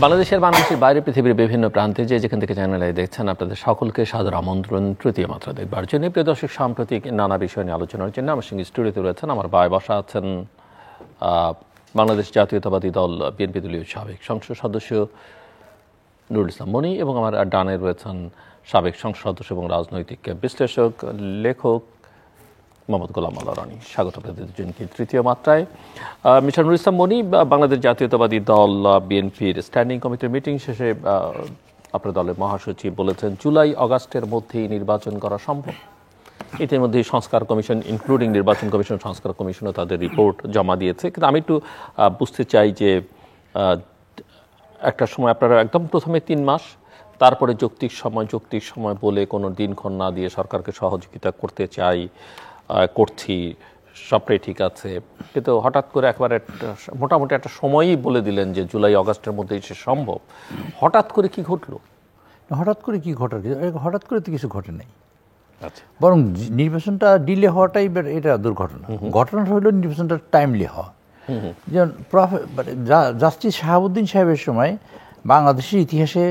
বাংলাদেশের বাইরে পৃথিবীর বিভিন্ন প্রান্তে যেখান থেকে চ্যানেলে দেখছেন আপনাদের সকলকে সাদর আমন্ত্রণ তৃতীয় মাত্রা দেখবার জন্য। প্রিয় দর্শক, সাম্প্রতিক নানা বিষয় নিয়ে আলোচনার জন্য আমার সঙ্গে স্টুডিওতে রয়েছেন আমার ভাই বসা আছেন বাংলাদেশ জাতীয়তাবাদী দল বিএনপি দলীয় সাবেক সংসদ সদস্য নুরুল ইসলাম মনি এবং আমার ডানে রয়েছেন সাবেক সংসদ সদস্য এবং রাজনৈতিক বিশ্লেষক লেখক মোহাম্মদ গোলাম মাওলা রনি। স্বাগত আপনাদের দুজনকে তৃতীয় মাত্রায়। মিস্টার নুরুল ইসলাম মনি, বাংলাদেশ জাতীয়তাবাদী দল বিএনপির স্ট্যান্ডিং কমিটির মিটিং শেষে আপনার দলের মহাসচিব বলেছেন জুলাই আগস্টের মধ্যেই নির্বাচন করা সম্ভব। ইতিমধ্যেই সংস্কার কমিশন ইনক্লুডিং নির্বাচন কমিশন সংস্কার কমিশনও তাদের রিপোর্ট জমা দিয়েছে। কিন্তু আমি একটু বুঝতে চাই যে একটা সময় আপনারা একদম প্রথমে 3 মাস, তারপরে যৌক্তিক সময় বলে কোনো দিনক্ষণ না দিয়ে সরকারকে সহযোগিতা করতে চাই, করছি, সবটাই ঠিক আছে, কিন্তু হঠাৎ করে একবার মোটামুটি একটা সময়ই বলে দিলেন যে জুলাই আগস্টের মধ্যেই সে সম্ভব। হঠাৎ করে কি ঘটলো? হঠাৎ করে কি ঘটার, হঠাৎ করে তো কিছু ঘটে নাই। আচ্ছা, বরং নির্বাচনটা ডিলে হওয়াটাই এটা দুর্ঘটনা। ঘটনাটা হলো নির্বাচনটা টাইমলি হওয়া। যেমন জাস্টিস শাহাবুদ্দিন সাহেবের সময় বাংলাদেশের ইতিহাসে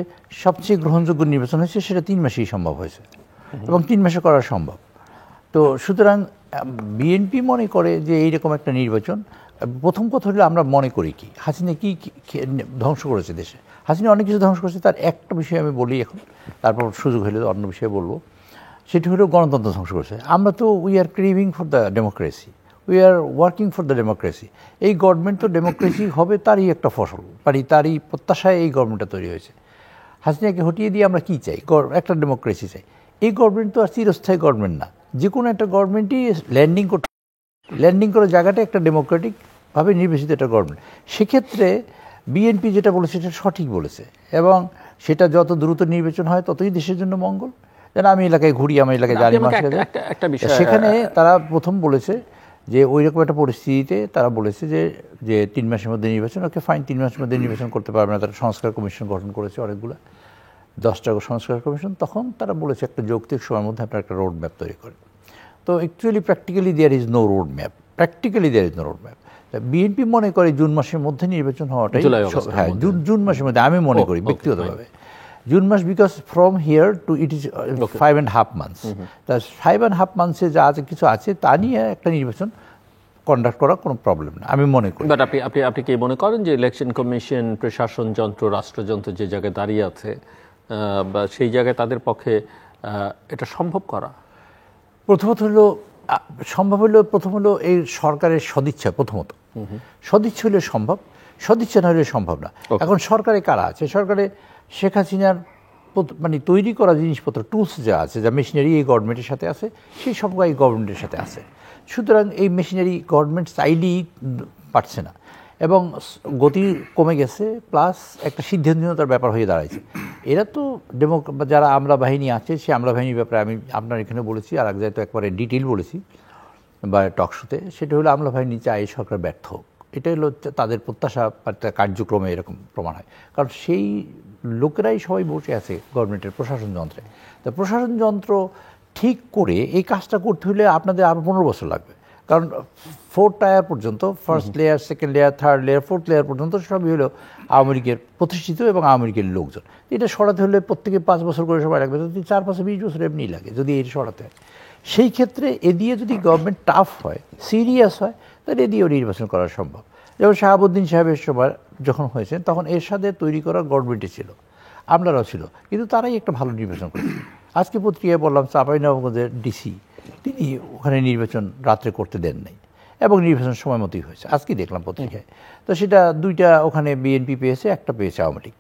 সবচেয়ে গ্রহণযোগ্য নির্বাচন হয়েছে, সেটা 3 মাসেই সম্ভব হয়েছে এবং 3 মাসে করা সম্ভব। তো সুতরাং বিএনপি মনে করে যে এইরকম একটা নির্বাচন, প্রথম কথা হলো আমরা মনে করি কি হাসিনা কি ধ্বংস করেছে দেশে। হাসিনা অনেক কিছু ধ্বংস করেছে, তার একটা বিষয় আমি বলি এখন, তারপর সুযোগ হলে অন্য বিষয়ে বলবো। সেটি হলো গণতন্ত্র ধ্বংস করেছে। আমরা তো we are craving for the democracy, we are working for the democracy. এই গভর্নমেন্ট তো ডেমোক্রেসি হবে তারই একটা ফসল, তারই প্রত্যাশায় এই গভর্নমেন্টটা তৈরি হয়েছে। হাসিনাকে হটিয়ে দিয়ে আমরা কি চাই? একটা ডেমোক্রেসি চাই। এই গভর্নমেন্ট তো আর চিরস্থায়ী গভর্নমেন্ট না। যে কোনো একটা গভর্নমেন্টই ল্যান্ডিং করার জায়গাটা একটা ডেমোক্রেটিকভাবে নির্বাচিত একটা গভর্নমেন্ট। সেক্ষেত্রে বিএনপি যেটা বলেছে সেটা সঠিক বলেছে, এবং সেটা যত দ্রুত নির্বাচন হয় ততই দেশের জন্য মঙ্গল। যেন আমি এলাকায় ঘুরি, আমার এলাকায় জানি সেখানে তারা প্রথম বলেছে যে ওই রকম একটা পরিস্থিতিতে তারা বলেছে যে 3 মাসের মধ্যে নির্বাচন, ওকে ফাইন, 3 মাসের মধ্যে নির্বাচন করতে পারবে না। তারা সংস্কার কমিশন গঠন করেছে অনেকগুলো, 10টা সংস্কার কমিশন। তখন তারা বলেছে একটা যৌক্তিক সময়ের মধ্যে আপনার একটা রোড ম্যাপ তৈরি করেন। তো actually practically there is no road map. BNP মনে করে জুন মাসের মধ্যে নির্বাচন হওয়াটাই, হ্যাঁ জুন মাসের মধ্যে আমি মনে করি ব্যক্তিগতভাবে জুন মাস, because from here to it is 5.5 months। তা 5.5 months যা আছে কিছু আছে তা নিয়ে একটা নির্বাচন কন্ডাক্ট করা কোনো প্রবলেম না আমি মনে করি। বাট আপনি কি মনে করেন যে ইলেকশন কমিশন, প্রশাসন যন্ত্র, রাষ্ট্রযন্ত্র যে জায়গায় দাঁড়িয়ে আছে বা সেই জায়গায় তাদের পক্ষে এটা সম্ভব করা? সম্ভব হলো প্রথম হলো এই সরকারের সদিচ্ছা। প্রথমত সদিচ্ছা হলে সম্ভব, সদিচ্ছা না হলে সম্ভব না। এখন সরকারে কারা আছে? সরকারে শেখ হাসিনার তৈরি করা জিনিসপত্র, টুলস যা আছে, যা মেশিনারি এই গভর্নমেন্টের সাথে আছে, সেই সব এই গভর্নমেন্টের সাথে আছে। সুতরাং এই মেশিনারি গভর্নমেন্ট চাইলেই পারছে না, এবং গতি কমে গেছে, প্লাস একটা সিদ্ধান্তহীনতার ব্যাপার হয়ে দাঁড়াইছে। এরা তো যারা আমলা বাহিনী আছে, সেই আমলা বাহিনীর ব্যাপারে আমি আপনার এখানে বলেছি, আর এক জায়গায় তো একবারে ডিটেল বলেছি বা টকশোতে। সেটা হলো আমলা বাহিনী চায় সরকার ব্যর্থ হোক, এটা হলো তাদের প্রত্যাশা, কার্যক্রমে এরকম প্রমাণ হয়। কারণ সেই লোকেরাই সবাই বসে আছে গভর্নমেন্টের প্রশাসন যন্ত্রে। তা প্রশাসন যন্ত্র ঠিক করে এই কাজটা করতে হলে আপনাদের আরও 15 বছর লাগবে। কারণ 4 টায়ার পর্যন্ত, first layer, second layer, third layer, fourth layer পর্যন্ত সবই হলো আওয়ামী লীগের প্রতিষ্ঠিত এবং আওয়ামী লীগের লোকজন। এটা সরাতে হলে প্রত্যেকে 5 বছর করে সময় লাগবে, যদি 4-5 20 বছর এমনি লাগে যদি এই সরাতে হয়। সেই ক্ষেত্রে এ দিয়ে যদি গভর্নমেন্ট টাফ হয়, সিরিয়াস হয়, তাহলে এ দিয়েও নির্বাচন করা সম্ভব। যেমন শাহাবুদ্দিন সাহেবের সময় যখন হয়েছে তখন এর সাথে তৈরি করা গভর্নমেন্টই ছিল, আমলারাও ছিল, কিন্তু তারাই একটা ভালো নির্বাচন করেছে। আজকে পত্রিকায় বললাম চাঁপাইনবাবগঞ্জের ডিসি, তিনি ওখানে নির্বাচন রাত্রে করতে দেন নাই এবং নির্বাচন সময় মতোই হয়েছে, আজকে দেখলাম পত্রিকায়। তো সেটা 2টা ওখানে বিএনপি পেয়েছে, একটা পেয়েছে আওয়ামী লীগ।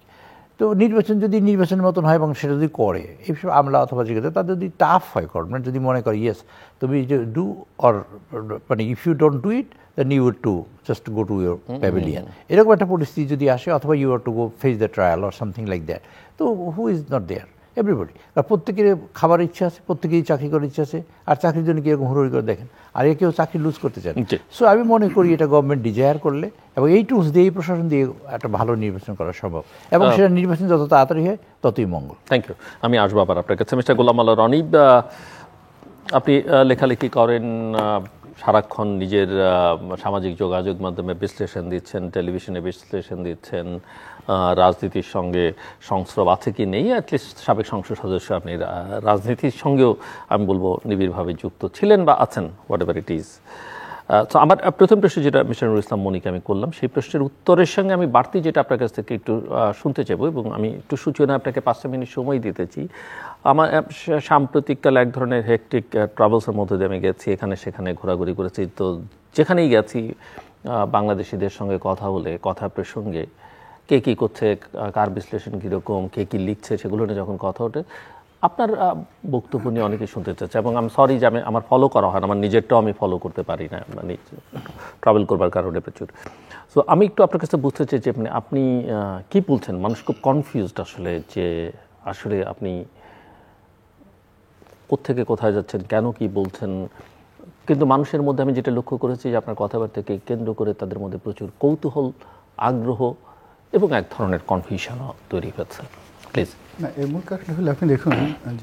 তো নির্বাচন যদি নির্বাচনের মতন হয় এবং সেটা যদি করে এইসব আমলা অথবা যেগুলো, তাদের যদি টাফ হয়, গভর্নমেন্ট যদি মনে করে ইয়েস তুমি do or if you don't do it then you to just go to your pavilion, এরকম একটা পরিস্থিতি যদি আসে, অথবা you are to go face the trial or something like that, তো who is not there? Everybody. আর প্রত্যেকের খাবার ইচ্ছা আছে, প্রত্যেকেরই চাকরি করার ইচ্ছা আছে, আর চাকরির জন্য কীরকম হুড়োড়ি করে দেখেন, আর কেউ চাকরি লুজ করতে চান। সো আমি মনে করি এটা গভর্নমেন্ট ডিজায়ার করলে এবং এই টুলস দিয়ে, এই প্রশাসন দিয়ে একটা ভালো নির্বাচন করা সম্ভব, এবং সেটা নির্বাচন যত তাড়াতাড়ি হয় ততই মঙ্গল। Thank you. আমি আসবো আবার আপনার কাছে। মিস্টার গোলাম মাওলা রনি, আপনি লেখালেখি করেন, সারাক্ষণ নিজের সামাজিক যোগাযোগ মাধ্যমে বিশ্লেষণ দিচ্ছেন, টেলিভিশনে বিশ্লেষণ দিচ্ছেন, রাজনীতির সঙ্গে সংস্রব আছে কি নেই, অ্যাটলিস্ট সাবেক সংসদ সদস্য আপনি রাজনীতির সঙ্গেও আমি বলবো নিবিড়ভাবে যুক্ত ছিলেন বা আছেন, হোয়াট এভার ইট ইজ। তো আমার প্রথম প্রশ্ন যেটা মিস্টার নুরুল ইসলাম মনিকে আমি করলাম, সেই প্রশ্নের উত্তরের সঙ্গে আমি বাড়তি যেটা আপনার কাছ থেকে একটু শুনতে চাইবো, এবং আমি একটু সূচনা আপনাকে 5টা মিনিট সময় দিতেছি। আমার সাম্প্রতিককাল এক ধরনের হেকটিক ট্রাভেলসের মধ্যে দিয়ে আমি গেছি, এখানে সেখানে ঘোরাঘুরি করেছি। তো যেখানেই গেছি বাংলাদেশিদের সঙ্গে কথা বলে, কথা প্রসঙ্গে কে কী করছে, কার বিশ্লেষণ কীরকম, কে কী লিখছে, সেগুলো নিয়ে যখন কথা ওঠে, আপনার বক্তব্য নিয়ে অনেকেই শুনতে চাচ্ছে। এবং আমি সরি যে আমার ফলো করা হয় না, আমার নিজেরটাও আমি ফলো করতে পারি না, মানে ট্রাভেল করবার কারণে প্রচুর। সো আমি একটু আপনার কাছে বুঝতে চাই যে আপনি কী বলছেন। মানুষ খুব কনফিউজড আসলে, যে আসলে আপনি কোত্থেকে কোথায় যাচ্ছেন, কেন কি বলছেন। কিন্তু মানুষের মধ্যে আমি যেটা লক্ষ্য করেছি যে আপনার কথাবার্তাকে কেন্দ্র করে তাদের মধ্যে প্রচুর কৌতূহল, আগ্রহ এবং এক ধরনের কনফিউশনও তৈরি হয়েছে। প্লিজ। না, এর মূল কারণ হলো আপনি দেখুন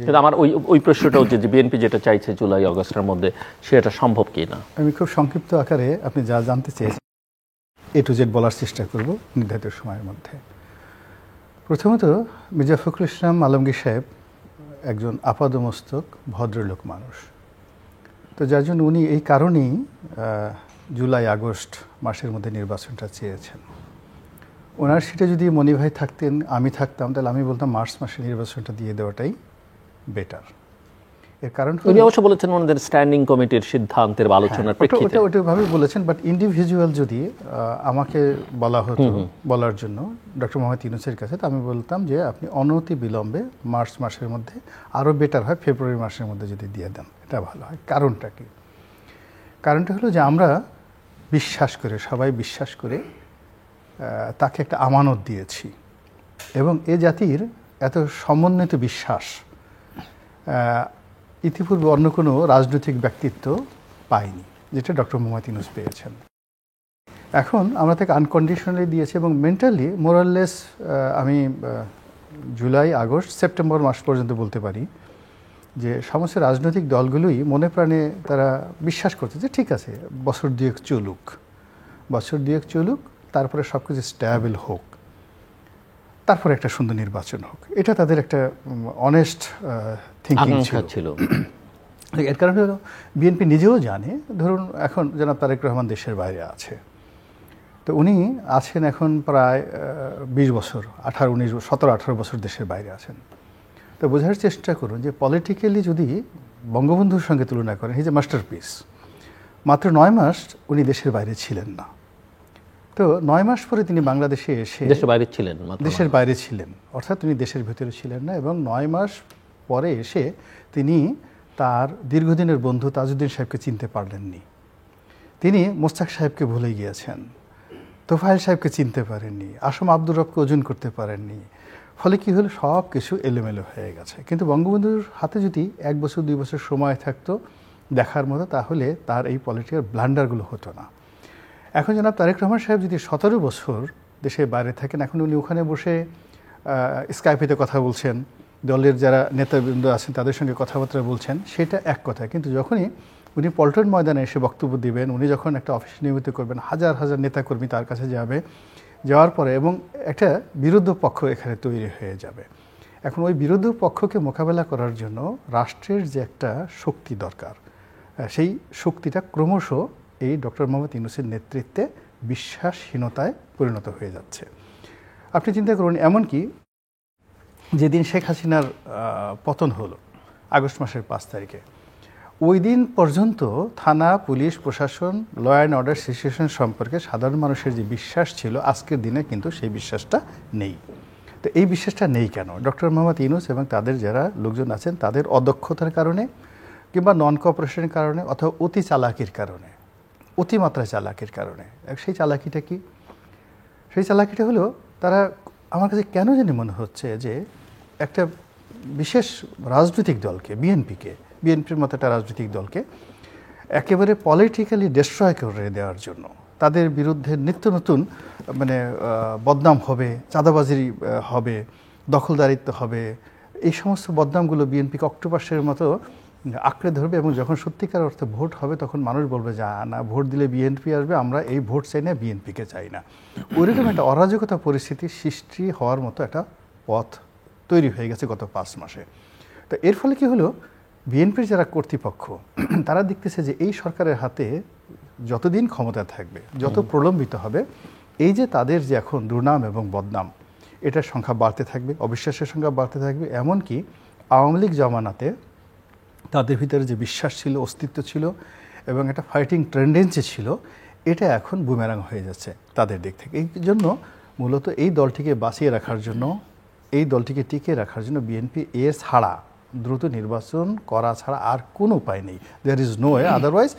যে আমার ওই প্রশ্নটাও যে বিএনপি যেটা চাইছে জুলাই আগস্টের মধ্যে, সেটা সম্ভব কি না। আমি খুব সংক্ষিপ্ত আকারে আপনি যা জানতে চেয়েছেন A to Z বলার চেষ্টা করব নির্ধারিত সময়ের মধ্যে। প্রথমত, মির্জা ফখরুল ইসলাম আলমগীর সাহেব একজন আপাদমস্তক ভদ্রলোক মানুষ। তো যার জন্য উনি এই কারণেই জুলাই আগস্ট মাসের মধ্যে নির্বাচনটা চেয়েছেন। ওনার সিটে যদি মনি ভাই থাকতেন, আমি থাকতাম, তাহলে আমি বলতাম মার্চ মাসে নির্বাচনটা দিয়ে দেওয়াটাই বেটার। এর কারণ উনি অবশ্য বলেছেন ওনাদের স্ট্যান্ডিং কমিটির সিদ্ধান্তের বা আলোচনার প্রেক্ষিতে, ওটাভাবে বলেছেন। বাট ইন্ডিভিজুয়াল যদি আমাকে বলা হতো বলার জন্য ডক্টর মোহাম্মদ ইউনূসের কাছে, তো আমি বলতাম যে আপনি অনতি বিলম্বে মার্চ মাসের মধ্যে, আরও বেটার হয় ফেব্রুয়ারি মাসের মধ্যে যদি দিয়ে দেন, এটা ভালো হয়। কারণটা কি? কারণটা হলো যে আমরা বিশ্বাস করে, সবাই বিশ্বাস করে তাকে একটা আমানত দিয়েছি, এবং এ জাতির এত সমন্বিত বিশ্বাস ইতিপূর্বে অন্য কোনো রাজনৈতিক ব্যক্তিত্ব পায়নি, যেটা ডক্টর মোহাম্মদ ইউনূস পেয়েছেন। এখন আমরা তাকে আনকন্ডিশনালি দিয়েছি, এবং মেন্টালি মোরাললেস আমি জুলাই আগস্ট সেপ্টেম্বর মাস পর্যন্ত বলতে পারি যে সমস্ত রাজনৈতিক দলগুলোই মনে প্রাণে তারা বিশ্বাস করছে যে ঠিক আছে, বছর দুয়েক চলুক, তারপরে সব কিছু স্ট্যাবল হোক, তারপরে একটা সুন্দর নির্বাচন হোক। এটা তাদের একটা অনেস্ট থিঙ্কিং ছিল। এর কারণে হলো বিএনপি নিজেও জানে, ধরুন এখন জনাব তারেক রহমান দেশের বাইরে আছে, তো উনি আছেন এখন প্রায় 20 বছর, 17-18 বছর দেশের বাইরে আছেন। তো বোঝার চেষ্টা করুন যে পলিটিক্যালি যদি বঙ্গবন্ধুর সঙ্গে তুলনা করেন, হি ইজ এ মাস্টারপিস। মাত্র 9 মাস উনি দেশের বাইরে ছিলেন না। তো 9 মাস পরে তিনি বাংলাদেশে এসে দেশের বাইরে ছিলেন, অর্থাৎ তিনি দেশের ভেতরে ছিলেন না। এবং 9 মাস পরে এসে তিনি তার দীর্ঘদিনের বন্ধু তাজউদ্দিন সাহেবকে চিনতে পারলেননি। তিনি মোস্তাক সাহেবকে ভুলে গিয়েছেন, তোফায়েল সাহেবকে চিনতে পারেননি, আসম আব্দুর রবকে ওজন করতে পারেননি। ফলে কি হলো, সব কিছু এলোমেলো হয়ে গেছে। কিন্তু বঙ্গবন্ধুর হাতে যদি 1 বছর 2 বছর সময় থাকতো দেখার মতো, তাহলে তার এই পলিটিক্যাল ব্লান্ডারগুলো হতো না। এখন জনাব তারেক রহমান সাহেব যদি 17 বছর দেশের বাইরে থাকেন, এখন উনি ওখানে বসে স্কাইপেতে কথা বলছেন, দলের যারা নেতাবৃন্দ আছেন তাদের সঙ্গে কথাবার্তা বলছেন, সেটা এক কথা। কিন্তু যখনই উনি পল্টন ময়দানে এসে বক্তব্য দিবেন, উনি যখন একটা অফিস নিয়মিত করবেন, হাজার হাজার নেতাকর্মী তার কাছে যাওয়ার পরে, এবং একটা বিরোধ পক্ষ এখানে তৈরি হয়ে যাবে। এখন ওই বিরোধ পক্ষকে মোকাবেলা করার জন্য রাষ্ট্রের যে একটা শক্তি দরকার, সেই শক্তিটা ক্রমশ এই ডক্টর মোহাম্মদ ইউনূসের নেতৃত্বে বিশ্বাসহীনতায় পরিণত হয়ে যাচ্ছে। আপনি চিন্তা করুন, এমনকি যেদিন শেখ হাসিনার পতন হলো আগস্ট মাসের 5 তারিখে, ওই দিন পর্যন্ত থানা, পুলিশ, প্রশাসন, ল অ্যান্ড অর্ডার সিচুয়েশন সম্পর্কে সাধারণ মানুষের যে বিশ্বাস ছিল, আজকের দিনে কিন্তু সেই বিশ্বাসটা নেই। তো এই বিশ্বাসটা নেই কেন? ডক্টর মোহাম্মদ ইউনূস এবং তাদের যারা লোকজন আছেন তাদের অদক্ষতার কারণে, কিংবা নন কোঅপারেশনের কারণে, অথবা অতি চালাকির কারণে, অতিমাত্রায় চালাকির কারণে। সেই চালাকিটা কি? সেই চালাকিটা হলো, তারা আমার কাছে কেন জানি মনে হচ্ছে যে একটা বিশেষ রাজনৈতিক দলকে, বিএনপির মতো একটা রাজনৈতিক দলকে একেবারে পলিটিক্যালি ডিস্ট্রয় করে দেওয়ার জন্য, তাদের বিরুদ্ধে নিত্য নতুন মানে বদনাম হবে, চাঁদাবাজি হবে, দখলদারিত্ব হবে, এই সমস্ত বদনামগুলো বিএনপিকে অক্টোপাসের মতো আঁকড়ে ধরবে, এবং যখন সত্যিকার অর্থে ভোট হবে তখন মানুষ বলবে যে না, ভোট দিলে বিএনপি আসবে, আমরা এই ভোট চাই না, বিএনপিকে চাই না। ওইরকম একটা অরাজকতা পরিস্থিতির সৃষ্টি হওয়ার মতো একটা পথ তৈরি হয়ে গেছে গত 5 মাসে। তো এর ফলে কি হলো, বিএনপির যারা কর্তৃপক্ষ তারা দেখতেছে যে এই সরকারের হাতে যতদিন ক্ষমতা থাকবে, যত প্রলম্বিত হবে, এই যে তাদের যে এখন দুর্নাম এবং বদনাম, এটার সংখ্যা বাড়তে থাকবে, অবিশ্বাসের সংখ্যা বাড়তে থাকবে। এমনকি আওয়ামী লীগ জমানাতে তাদের ভিতরে যে বিশ্বাস ছিল, অস্তিত্ব ছিল এবং একটা ফাইটিং টেন্ডেন্সি ছিল, এটা এখন বুমেরাং হয়ে যাচ্ছে তাদের দিক থেকে। এই জন্য মূলত এই দলটিকে বাঁচিয়ে রাখার জন্য, এই দলটিকে টিকিয়ে রাখার জন্য বিএনপি এর ছাড়া, দ্রুত নির্বাচন করা ছাড়া আর কোনো উপায় নেই। There is no way, otherwise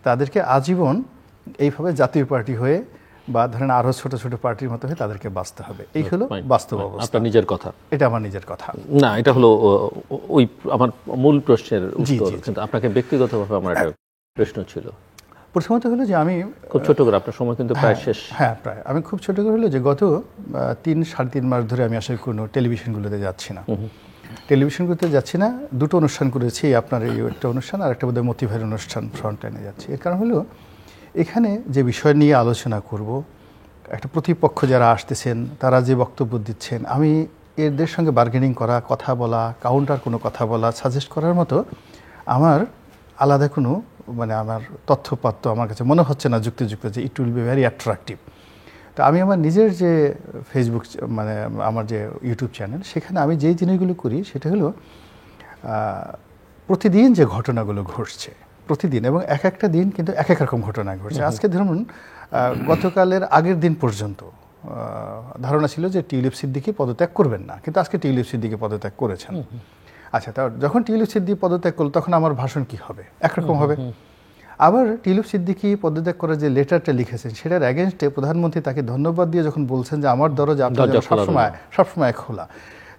তাদেরকে আজীবন এইভাবে জাতীয় পার্টি হয়ে বা ধরেন আরও ছোট ছোট পার্টির মতো হয়ে তাদেরকে বাঁচতে হবে। এই হলো বাস্তব অবস্থা। আপনার নিজের কথা? এটা আমার নিজের কথা না, এটা হলো ওই আমার মূল প্রশ্নের উত্তর, কিন্তু আপনাকে ব্যক্তিগতভাবে আমার একটা প্রশ্ন ছিল। প্রথমত হলো যে আমি খুব ছোট করে, আপনার সময় কিন্তু প্রায় শেষ। হ্যাঁ, প্রায়। আমি খুব ছোট করে হলো যে গত 3-3.5 মাস ধরে আমি আসলে কোনো টেলিভিশনগুলোতে যাচ্ছি না। টেলিভিশনগুলোতে যাচ্ছি না, দুটো অনুষ্ঠান করেছি, আপনার এই একটা অনুষ্ঠান আর একটা বোধহয় মতি ভাইয়ের অনুষ্ঠান, ফ্রন্টলাইনে যাচ্ছি। এর কারণ হলো এখানে যে বিষয় নিয়ে আলোচনা করব, একটা প্রতিপক্ষ যারা আসতেছেন তারা যে বক্তব্য দিচ্ছেন, আমি এদের সঙ্গে বার্গেনিং করা, কথা বলা, কাউন্টার কোনো কথা বলা, সাজেস্ট করার মতো আমার আলাদা কোনো আমার তথ্যপাত্র আমার কাছে মনে হচ্ছে না যুক্তিযুক্ত যে it will be very attractive. তো আমি আমার নিজের যে ফেসবুক আমার যে ইউটিউব চ্যানেল, সেখানে আমি যেই জিনিসগুলো করি সেটা হলো প্রতিদিন যে ঘটনাগুলো ঘটছে, প্রতিদিন এবং এক একটা দিন কিন্তু এক এক রকম ঘটনা ঘটছে। আজকে ধরুন গতকালের আগের দিন পর্যন্ত ধারণা ছিল যে টিউলিপ সিদ্দিকী পদত্যাগ করবেন না, কিন্তু আজকে টিউলিপ সিদ্দিকী পদত্যাগ করেছেন। আচ্ছা, তা যখন টিউলিপ সিদ্দিকী পদত্যাগ করল তখন আমার ভাষণ কি হবে? একরকম হবে। আবার টিউলিপ সিদ্দিকী পদত্যাগ করার যে লেটারটা লিখেছেন সেটার অ্যাগেনস্টে প্রধানমন্ত্রী তাকে ধন্যবাদ দিয়ে যখন বলছেন যে আমার দরজা আপনার সবসময় খোলা,